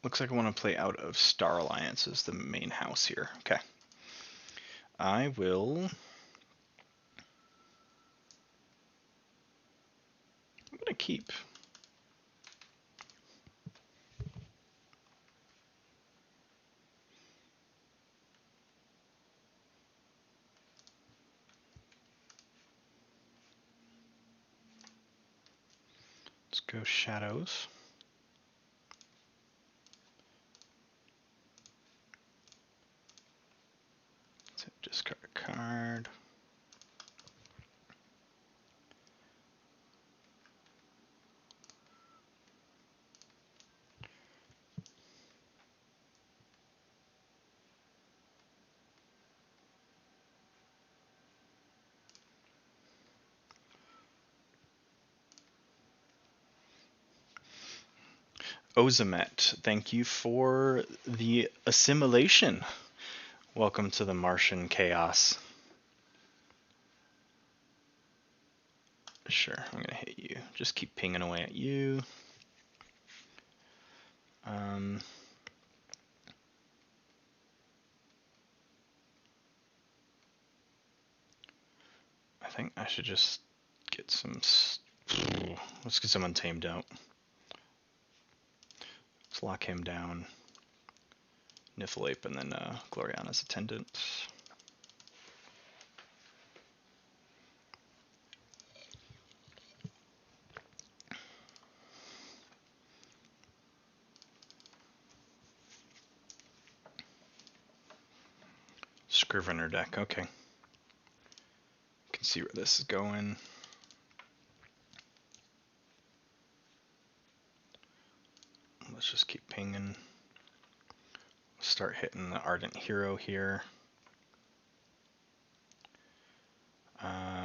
Looks like I want to play out of Star Alliance as the main house here. Okay. I will... I'm going to keep. Let's go Shadows. Let's discard a card. Ozamet, thank you for the assimilation. Welcome to the Martian chaos. Sure, I'm gonna hit you. Just keep pinging away at you. I think I should just get some... Let's get some Untamed out. Let's lock him down. Niffleape and then Gloriana's Attendant. Scrivener deck, okay. Can see where this is going. ping and start hitting the Ardent Hero here.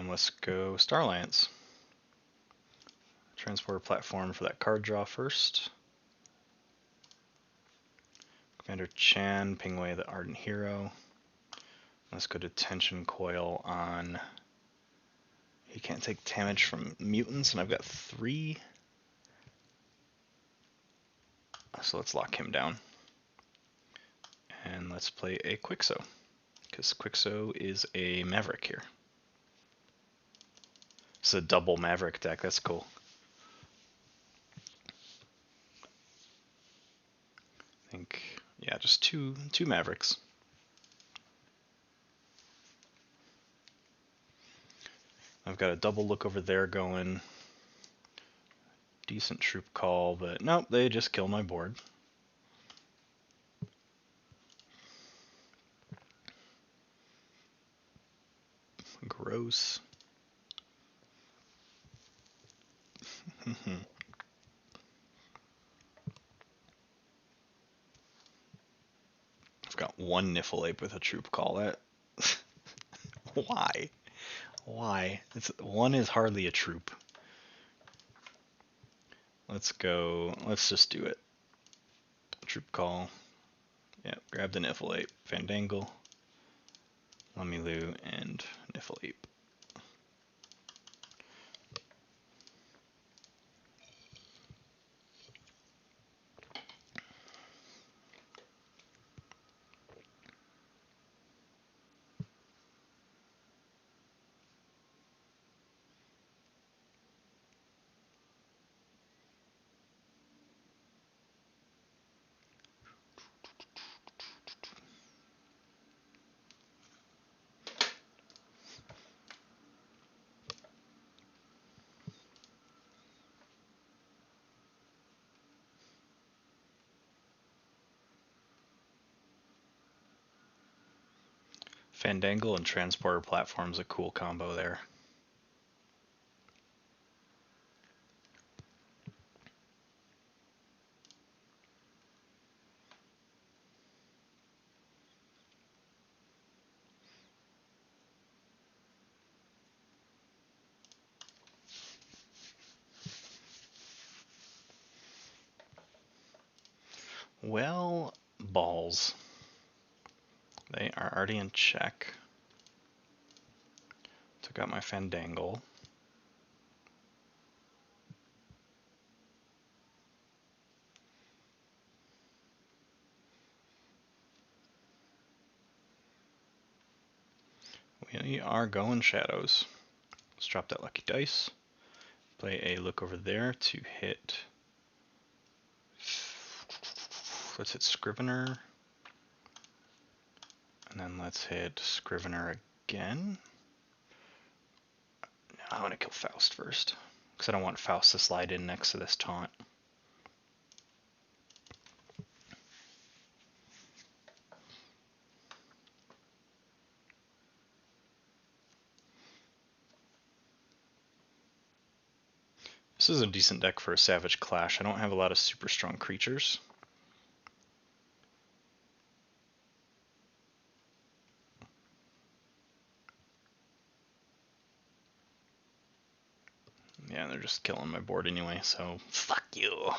Let's go Star Alliance. Transporter platform for that card draw first. Commander Chan, ping away the Ardent Hero. Let's go to Tension Coil on... He can't take damage from mutants, and I've got 3. So let's lock him down. And let's play a Quixo, because Quixo is a Maverick here. It's a double Maverick deck, that's cool. I think, yeah, just two Mavericks. I've got a double look over there going. Decent troop call, but nope, they just kill my board. Gross. I've got 1 Niffle-Ape with a troop call. That why? Why? 1 is hardly a troop. Let's go. Let's just do it. Troop call. Yeah, grab the Niffle-Ape. Fandangle, Lamilou, and Niffle-Ape. Fandangle and Transporter Platform's a cool combo there. Well, balls. They are already in check. Took out my Fandangle. We are going shadows. Let's drop that lucky dice. Play a look over there to hit. Let's hit Scrivener. And then let's hit Scrivener again. I want to kill Faust first, because I don't want Faust to slide in next to this taunt. This is a decent deck for a Savage Clash. I don't have a lot of super strong creatures. Yeah, they're just killing my board anyway, so fuck you.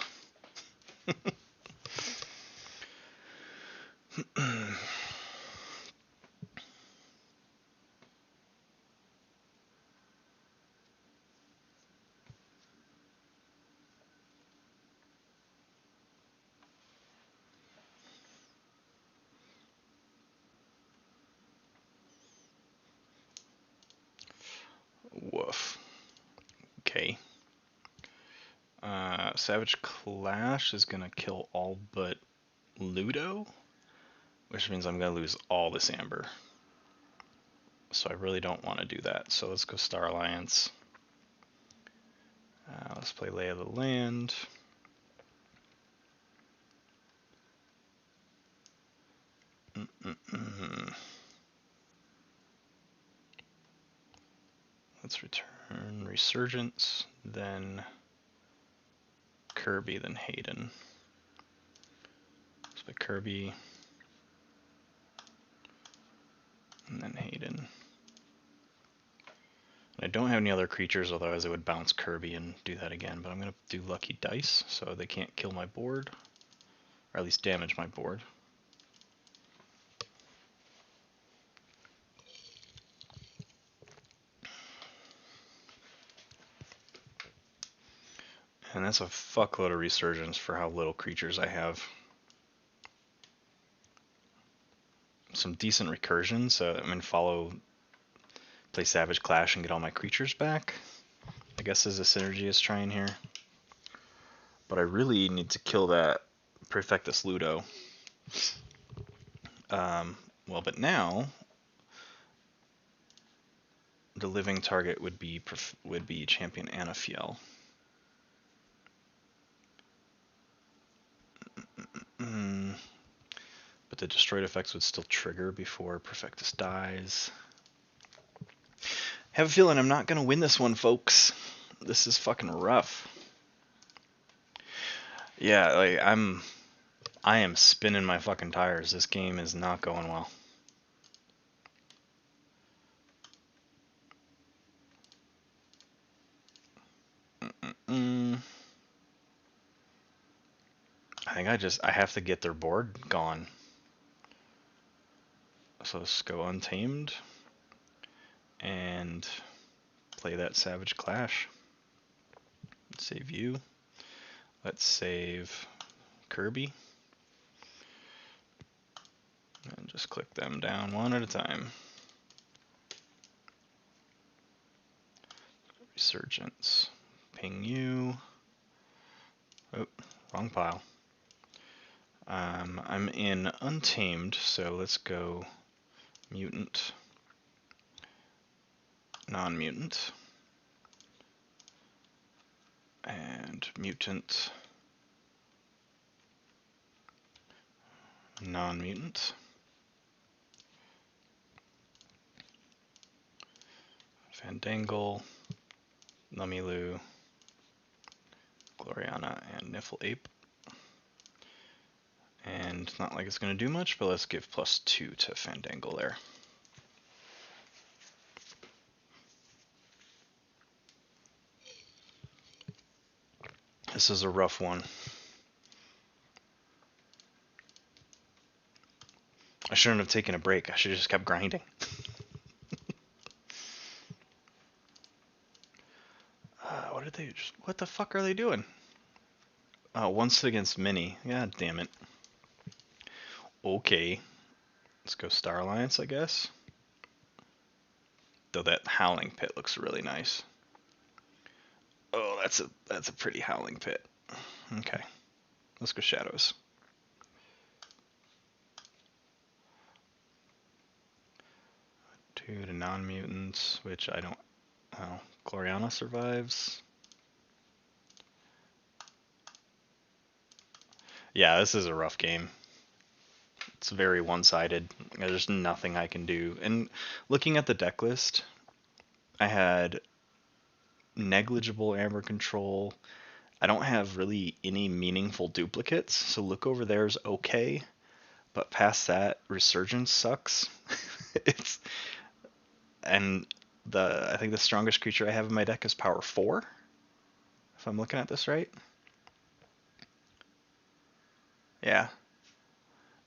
Woof. Okay. Savage Clash is gonna kill all but Ludo, which means I'm gonna lose all this Amber. So I really don't want to do that. So let's go Star Alliance. Let's play Lay of the Land. Let's return Resurgence, then Kirby, then Hayden. Split Kirby. And then Hayden. I don't have any other creatures, otherwise I would bounce Kirby and do that again, but I'm going to do Lucky Dice so they can't kill my board, or at least damage my board. And that's a fuckload of Resurgence for how little creatures I have. Some decent recursion, so I'm going to play Savage Clash and get all my creatures back. I guess as a synergy is trying here. But I really need to kill that Perfectus Ludo. Well, but now the living target would be Champion Anafiel. But the destroyed effects would still trigger before Perfectus dies. Have a feeling I'm not gonna win this one, folks. This is fucking rough. Yeah, like I am spinning my fucking tires. This game is not going well. I think I have to get their board gone. So let's go Untamed and play that Savage Clash. Let's save you. Let's save Kirby. And just click them down one at a time. Resurgence. Ping you. Oh, wrong pile. I'm in Untamed, so let's go Mutant, Non-Mutant, and Mutant, Non-Mutant, Fandangle, Lumilu, Gloriana, and Niffle-Ape. And not like it's going to do much, but let's give +2 to Fandangle there. This is a rough one. I shouldn't have taken a break. I should have just kept grinding. What the fuck are they doing? Oh, once against Mini. God damn it. Okay. Let's go Star Alliance, I guess. Though that Howling Pit looks really nice. Oh, that's a pretty Howling Pit. Okay. Let's go Shadows. Two to non-mutants, which I don't... Well, Gloriana survives. Yeah, this is a rough game. It's very one-sided. There's nothing I can do. And looking at the deck list, I had negligible Amber Control. I don't have really any meaningful duplicates, so look over there is okay. But past that, Resurgence sucks. I think the strongest creature I have in my deck is power 4. If I'm looking at this right. Yeah.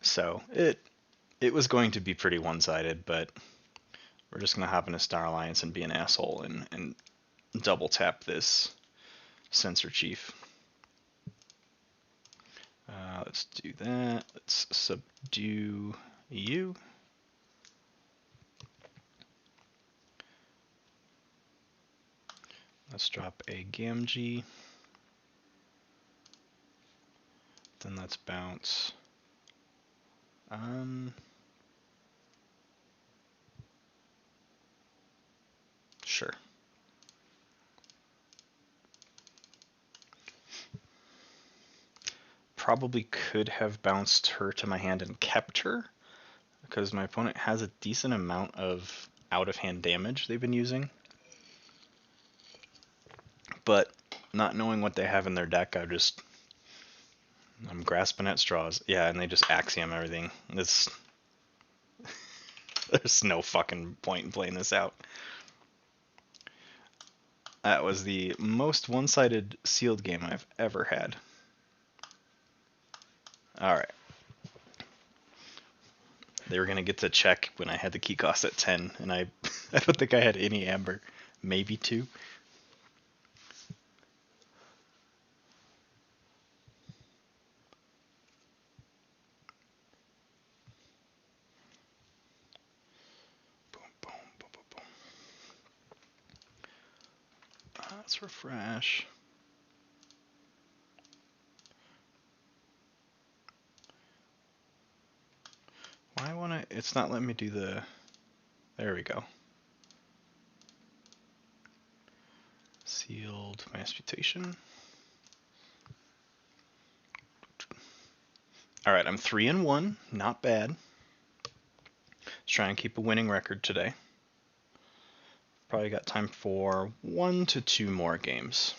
So it was going to be pretty one-sided, but we're just gonna hop into Star Alliance and be an asshole and double tap this Censor Chief. Let's do that. Let's subdue you. Let's drop a Gamgee. Then let's bounce. Sure. Probably could have bounced her to my hand and kept her, because my opponent has a decent amount of out-of-hand damage they've been using. But not knowing what they have in their deck, I just I'm grasping at straws. Yeah, and they just axiom everything. There's no fucking point in playing this out. That was the most one-sided sealed game I've ever had. Alright. They were going to get to check when I had the key cost at 10, and I don't think I had any amber. Maybe 2. Boom, boom, boom, boom, boom. Let's refresh. Why won't I? It's not letting me do the... There we go. Sealed mass mutation. Alright, I'm 3-1. Not bad. Let's try and keep a winning record today. Probably got time for 1 to 2 more games.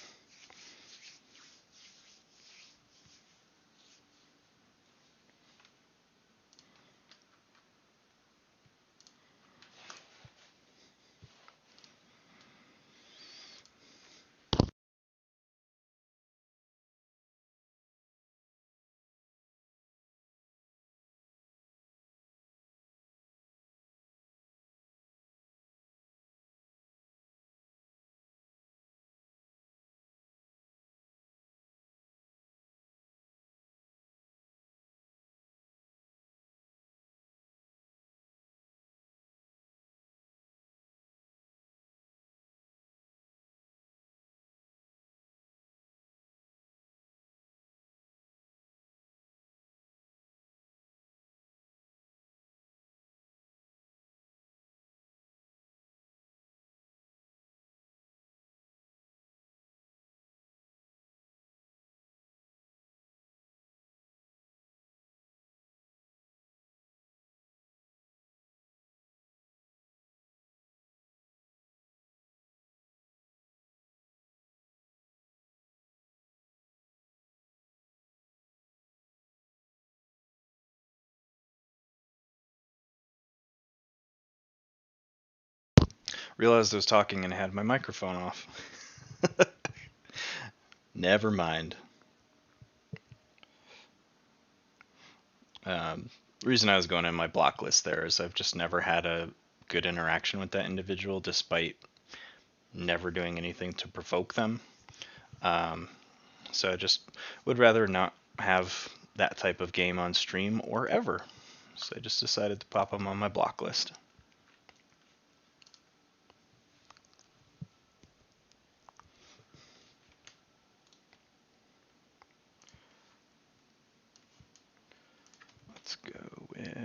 Realized I was talking and had my microphone off. Never mind. The reason I was going in my block list there is I've just never had a good interaction with that individual despite never doing anything to provoke them. So I just would rather not have that type of game on stream or ever. So I just decided to pop them on my block list. Let's go with...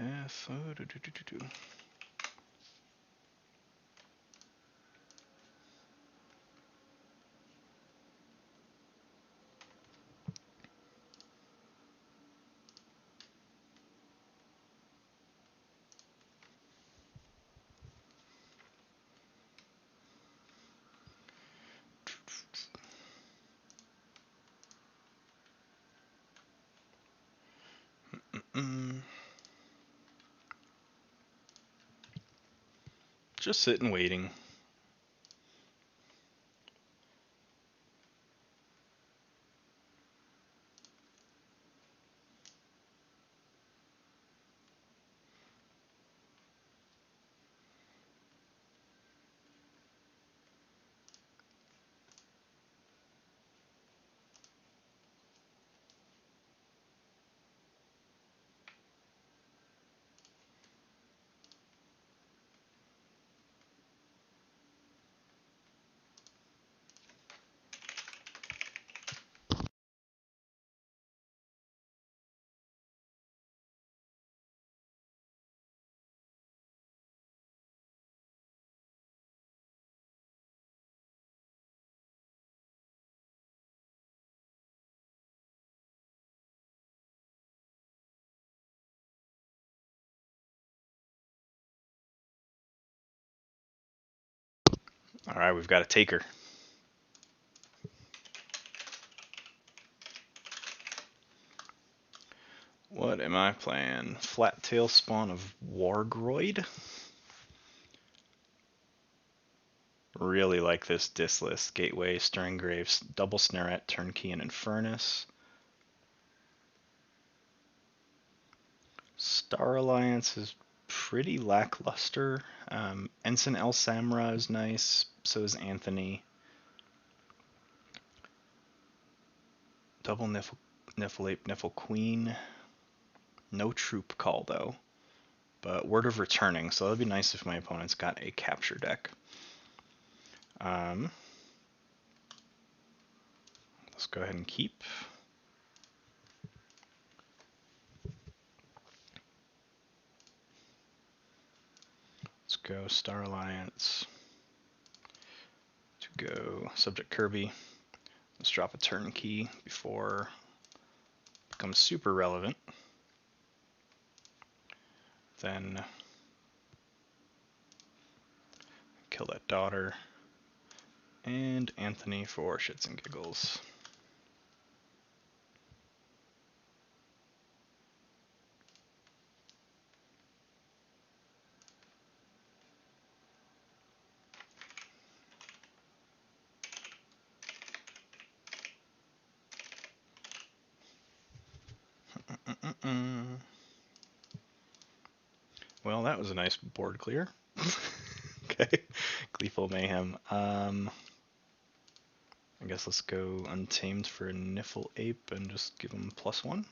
Just sitting waiting. All right, we've got a taker. am I playing? Flat Tail Spawn of Wargroid. Really like this dis list. Gateway, Stirring Graves, Double Snarette, Turnkey, and Infernus. Star Alliance is pretty lackluster. Ensign El Samra is nice. So is Anthony. Double Niffle Ape, Niffle Queen. No Troop Call though. But Word of Returning, so that'd be nice if my opponent's got a capture deck. Let's go ahead and keep. Let's go Star Alliance. To go Subject Kirby. Let's drop a Turnkey before it becomes super relevant. Then kill that daughter. And Anthony for shits and giggles. Well, that was a nice board clear. Okay, Gleeful Mayhem. I guess let's go Untamed for a Niffle Ape and just give him +1.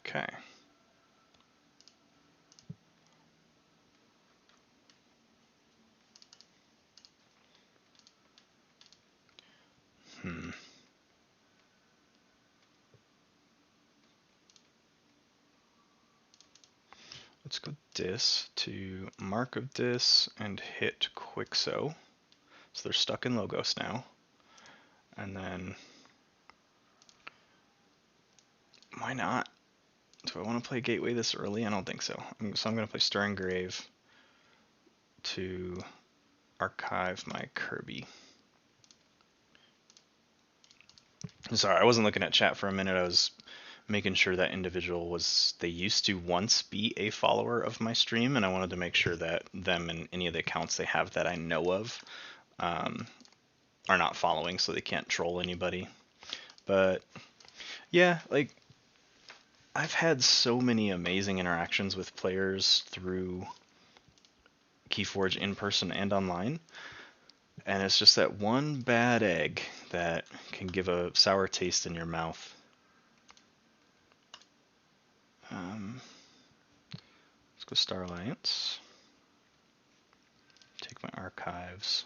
Okay. Let's go Dis to Mark of Dis and hit Quixo. So they're stuck in Logos now. And then, why not? Do I want to play Gateway this early? I don't think so. So I'm going to play Stirring Grave to archive my Kirby. Sorry, I wasn't looking at chat for a minute. I was making sure that individual was, they used to once be a follower of my stream, and I wanted to make sure that them and any of the accounts they have that I know of are not following, so they can't troll anybody. But yeah, like, I've had so many amazing interactions with players through Keyforge in person and online, and it's just that one bad egg that can give a sour taste in your mouth. Let's go Star Alliance. Take my archives.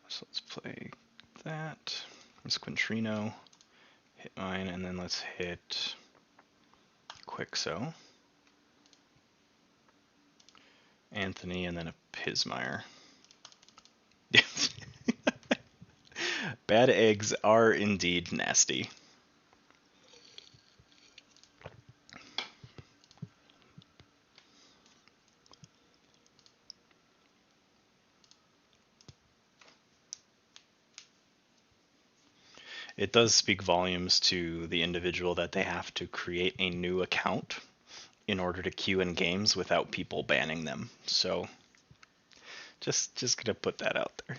So let's play that. Let's Quintrino. Hit mine, and then let's hit Quixo. Anthony, and then a Pismire. Bad eggs are indeed nasty. It does speak volumes to the individual that they have to create a new account in order to queue in games without people banning them. So just gonna put that out there.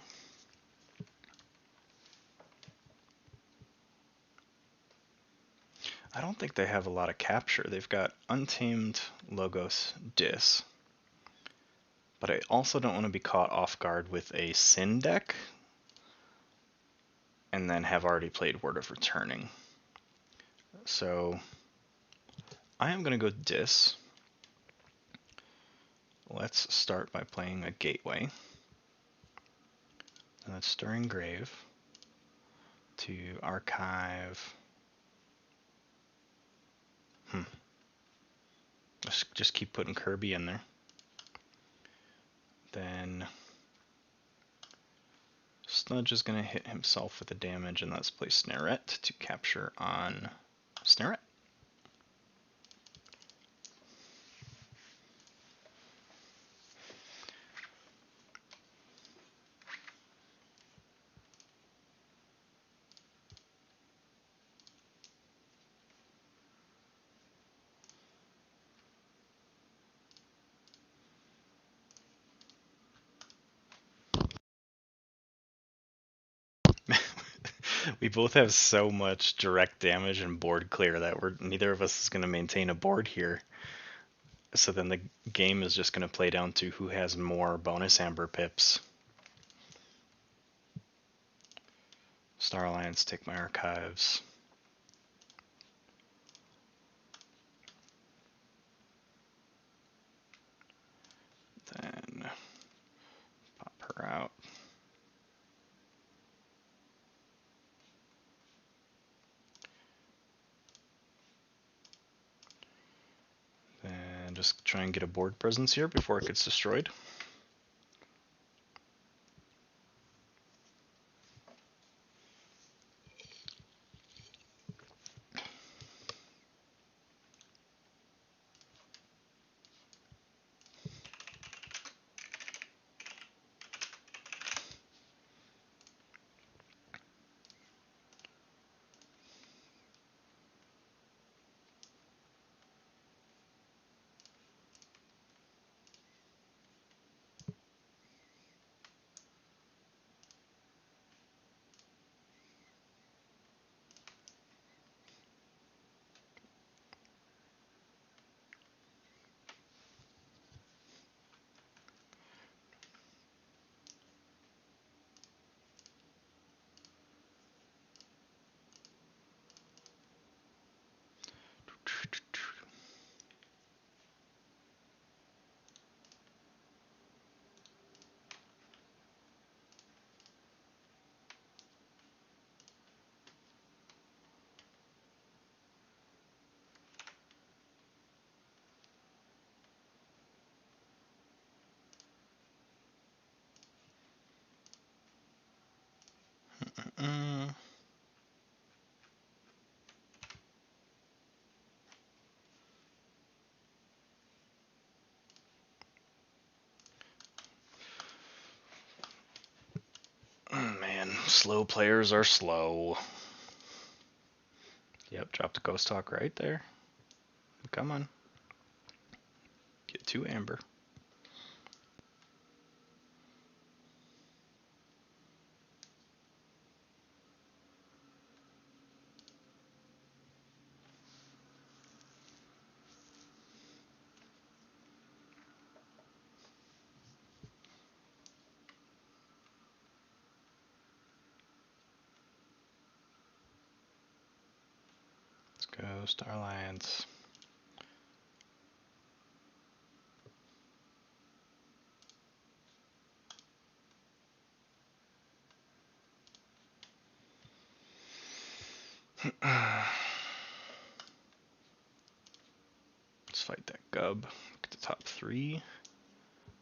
I don't think they have a lot of capture. They've got Untamed, Logos, Dis. But I also don't want to be caught off guard with a Sin deck and then have already played Word of Returning. So I am going to go Dis. Let's start by playing a Gateway. And that's Stirring Grave to archive Just keep putting Kirby in there. Then Sludge is going to hit himself with the damage, and let's play Snarette to capture on Snarette. We both have so much direct damage and board clear that neither of us is going to maintain a board here. So then the game is just going to play down to who has more bonus Amber pips. Star Alliance, take my archives. Then pop her out. And just try and get a board presence here before it gets destroyed. Man, slow players are slow. Yep, drop the Ghost Talk right there. Come on. Get 2 Amber. Let's go, Star Alliance. Let's fight that Gub. Get the top 3.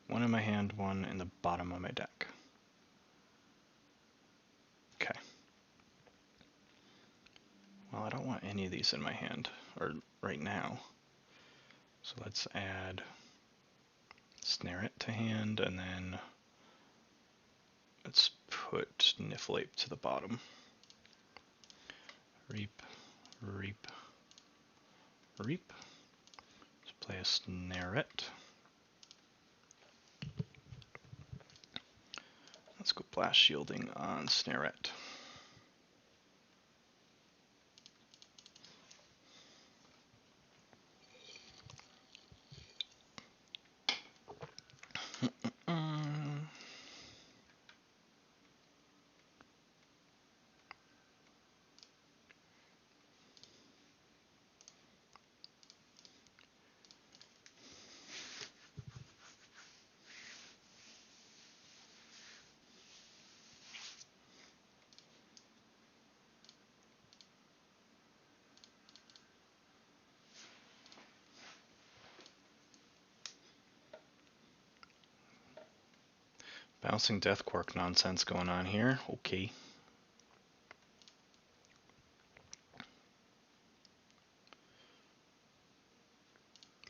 1 in my hand, 1 in the bottom of my deck. Okay. Well, I don't want any of these in my hand, or right now. So let's add Snare It to hand, and then let's put Niffleape to the bottom. Reap, reap, reap. Let's play a Snare It. Let's go Blast Shielding on Snare It. Bouncing Death Quark nonsense going on here. Okay.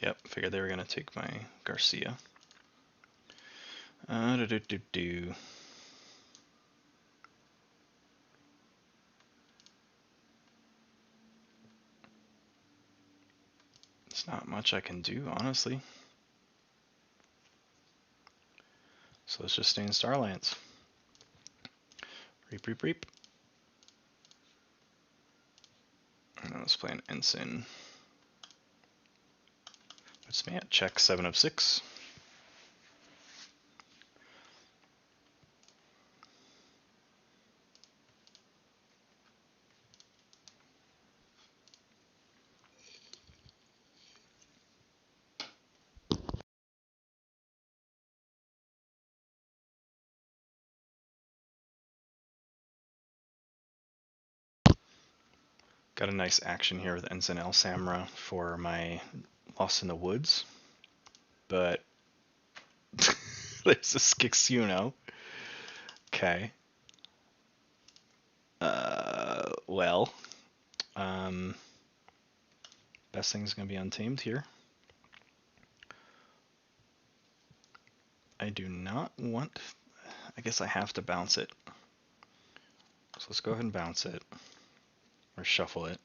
Yep, figured they were going to take my Garcia. Do-do-do-do. There's not much I can do, honestly. So let's just stay in Starlands. Reap, reap, reap. And let's play an Ensign. Puts me at check 7 of 6. Got a nice action here with Ensign El Samra for my Lost in the Woods. But there's a Skixuno. Okay. Well, best thing's gonna be Untamed here. I do not want. I guess I have to bounce it. So let's go ahead and bounce it, or shuffle it.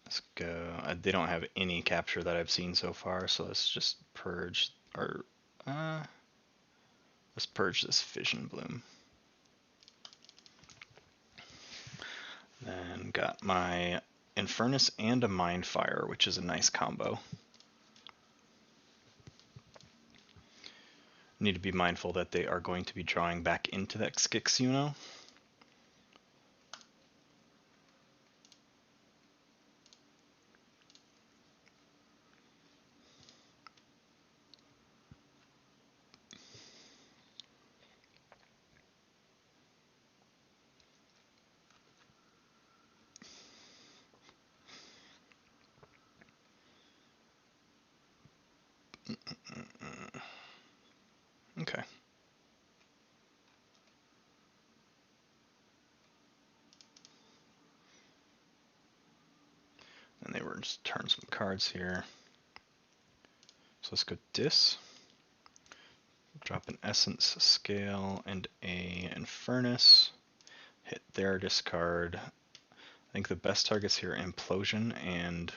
Let's go. They don't have any capture that I've seen so far, so let's just purge, or let's purge this Vision Bloom. Then got my Infernus and a Mindfire, which is a nice combo. Need to be mindful that they are going to be drawing back into that Skixuno. Okay. And they were just turn some cards here. So let's go Dis. Drop an Essence Scale and a Infernus. Hit their discard. I think the best targets here are Implosion and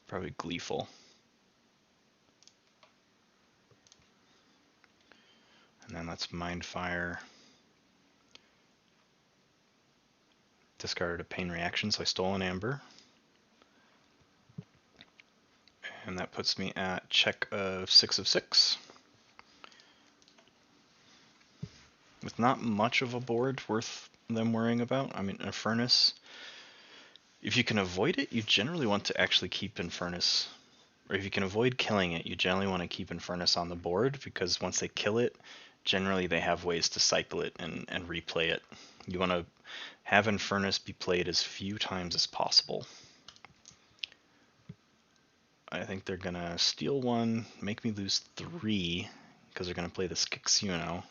probably Gleeful. And then let's Mindfire. Discarded a Pain Reaction, so I stole an Amber. And that puts me at check of 6 of 6. With not much of a board worth them worrying about. I mean, Infernus, if you can avoid it, you generally want to actually keep Infernus. Or if you can avoid killing it, you generally want to keep Infernus on the board, because once they kill it, generally they have ways to cycle it and replay it. You want to have Infernus be played as few times as possible. I think they're going to steal one, make me lose 3, because they're going to play the Skixuno.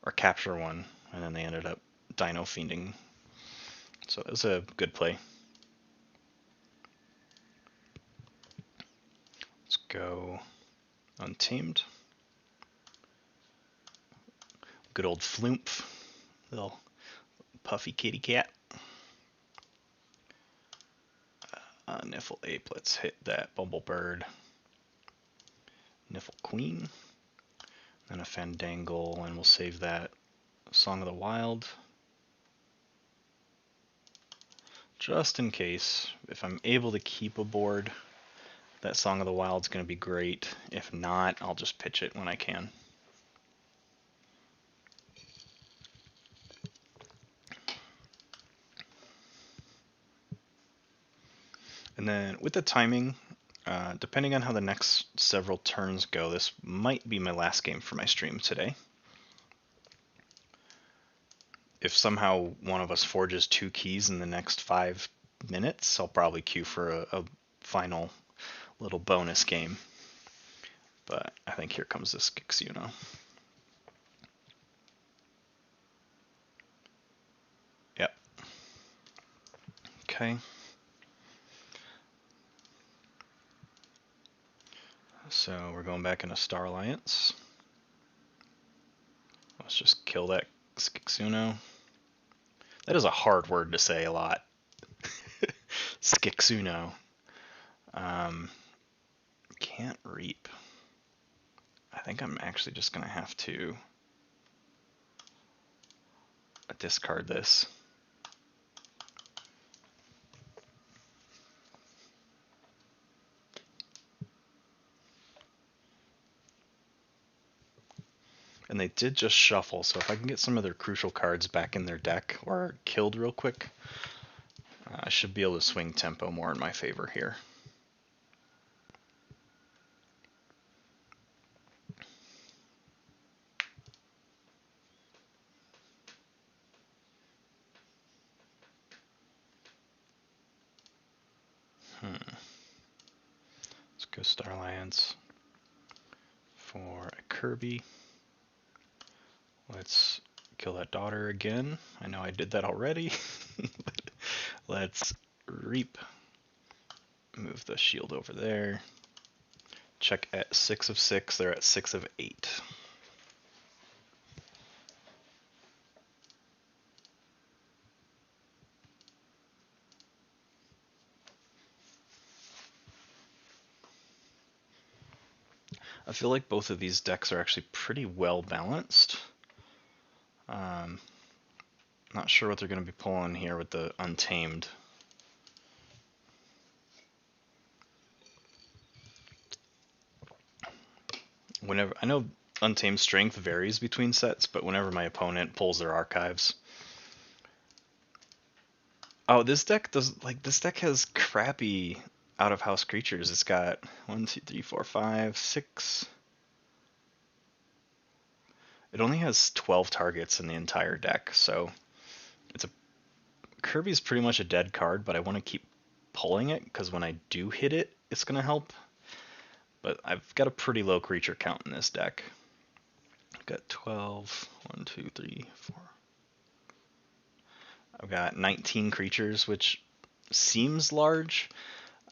Or capture one, and then they ended up Dino Fiending. So it was a good play. Let's go Untamed. Good old Flumph. Little puffy kitty cat. Niffle Ape, let's hit that Bumblebird. Niffle Queen. Then a Fandangle, and we'll save that Song of the Wild. Just in case, if I'm able to keep a board, that Song of the Wild is going to be great. If not, I'll just pitch it when I can. And then with the timing, depending on how the next several turns go, this might be my last game for my stream today. If somehow one of us forges 2 keys in the next 5 minutes, I'll probably queue for a final little bonus game. But I think here comes this Gixuno. Yep. Okay. So we're going back into Star Alliance. Let's just kill that Skixuno. That is a hard word to say a lot. Skixuno. Can't reap. I think I'm actually just going to have to discard this. And they did just shuffle, so if I can get some of their crucial cards back in their deck or killed real quick, I should be able to swing tempo more in my favor here. Let's go Star Alliance for a Kirby. Let's kill that daughter again. I know I did that already. Let's reap. Move the shield over there. Check at 6 of 6. They're at 6 of 8. I feel like both of these decks are actually pretty well balanced. Not sure what they're going to be pulling here with the Untamed. Whenever I know Untamed strength varies between sets, but whenever my opponent pulls their archives. Oh, this deck has crappy out of house creatures. It's got 1, 2, 3, 4, 5, 6. It only has 12 targets in the entire deck, so Kirby's pretty much a dead card, but I want to keep pulling it because when I do hit it, it's going to help. But I've got a pretty low creature count in this deck. I've got 12, 1, 2, 3, 4. I've got 19 creatures, which seems large.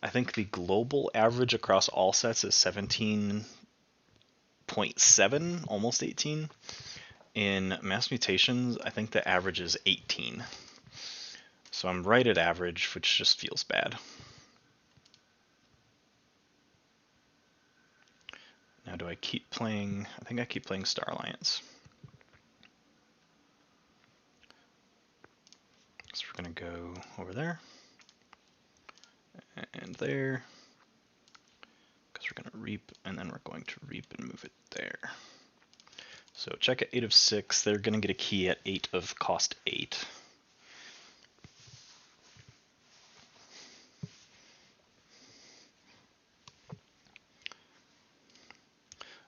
I think the global average across all sets is 17.7, almost 18. In Mass Mutations, I think the average is 18. So I'm right at average, which just feels bad. Now do I keep playing? I think I keep playing Star Alliance. So we're going to go over there and there, because we're going to reap, and then we're going to reap and move it there. So check at 8 of 6. They're going to get a key at 8 of cost 8.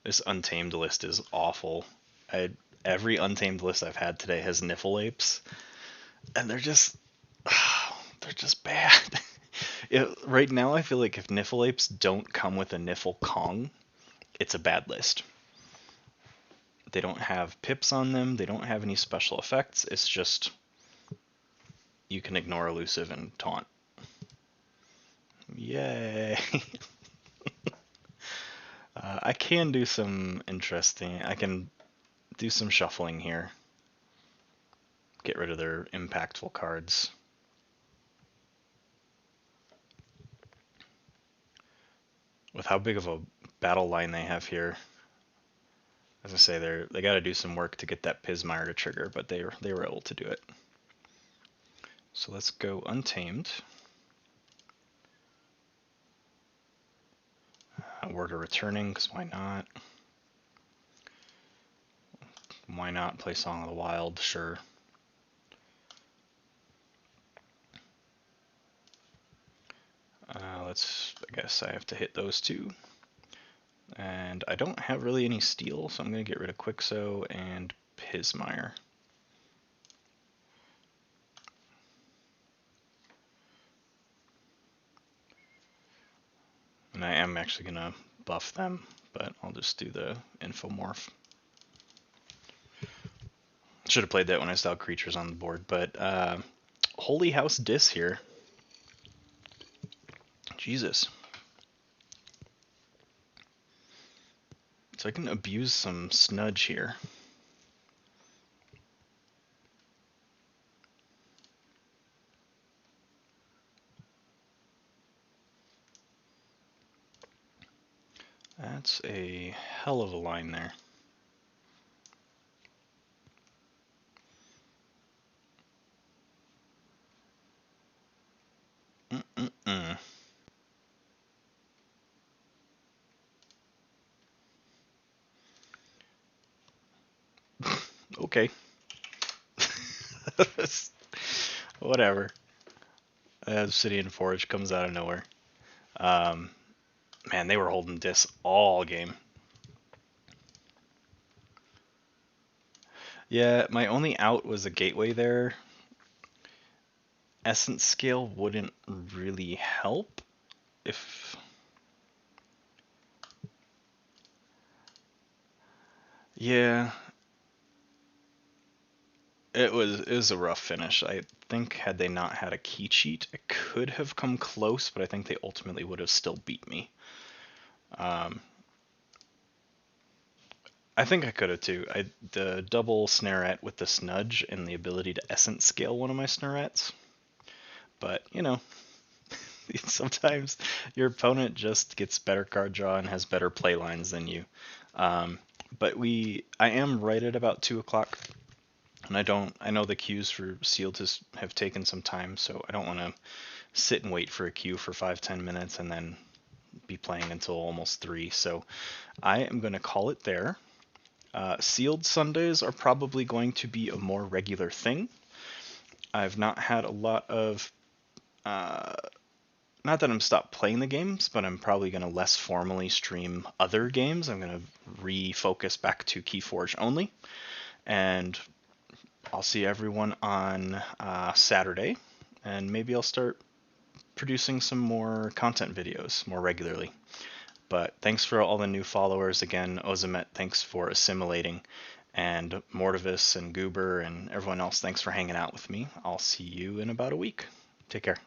This Untamed list is awful. Every Untamed list I've had today has Niffle Apes, and they're just bad. Right now, I feel like if Niffle Apes don't come with a Niffle Kong, it's a bad list. They don't have pips on them. They don't have any special effects. It's just you can ignore elusive and taunt. Yay! I can do some interesting. I can do some shuffling here. Get rid of their impactful cards. With how big of a battle line they have here, as I say, they got to do some work to get that Pismire to trigger, but they were able to do it. So let's go Untamed. Word of Returning, because why not? Why not play Song of the Wild? Sure. I guess I have to hit those two. And I don't have really any steel, so I'm going to get rid of Quixo and Pismire. I am actually going to buff them, but I'll just do the infomorph. Should have played that when I saw creatures on the board, but Holy House Dis here. Jesus. So I can abuse some Snudge here. That's a hell of a line there. Mm-mm-mm. Okay. Whatever. Obsidian Forge comes out of nowhere. Man, they were holding Dis all game. Yeah, my only out was a gateway there. Essence scale wouldn't really help if... Yeah, it was a rough finish. I think had they not had a key cheat, it could have come close, but I think they ultimately would have still beat me. I think I could have too. The double snarette with the snudge and the ability to essence scale one of my snarettes. But, you know, sometimes your opponent just gets better card draw and has better play lines than you. But I am right at about 2 o'clock, and I know the queues for sealed have taken some time, so I don't want to sit and wait for a queue for 5-10 minutes and then be playing until almost 3. So I am going to call it there. Sealed Sundays are probably going to be a more regular thing. I've not had a lot of not that I'm stopped playing the games, but I'm probably going to less formally stream other games. I'm going to refocus back to Keyforge only, and I'll see everyone on Saturday, and maybe I'll start producing some more content videos more regularly. But thanks for all the new followers again. Ozamet, thanks for assimilating, and Mortivis and Goober and everyone else, thanks for hanging out with me. I'll see you in about a week. Take care.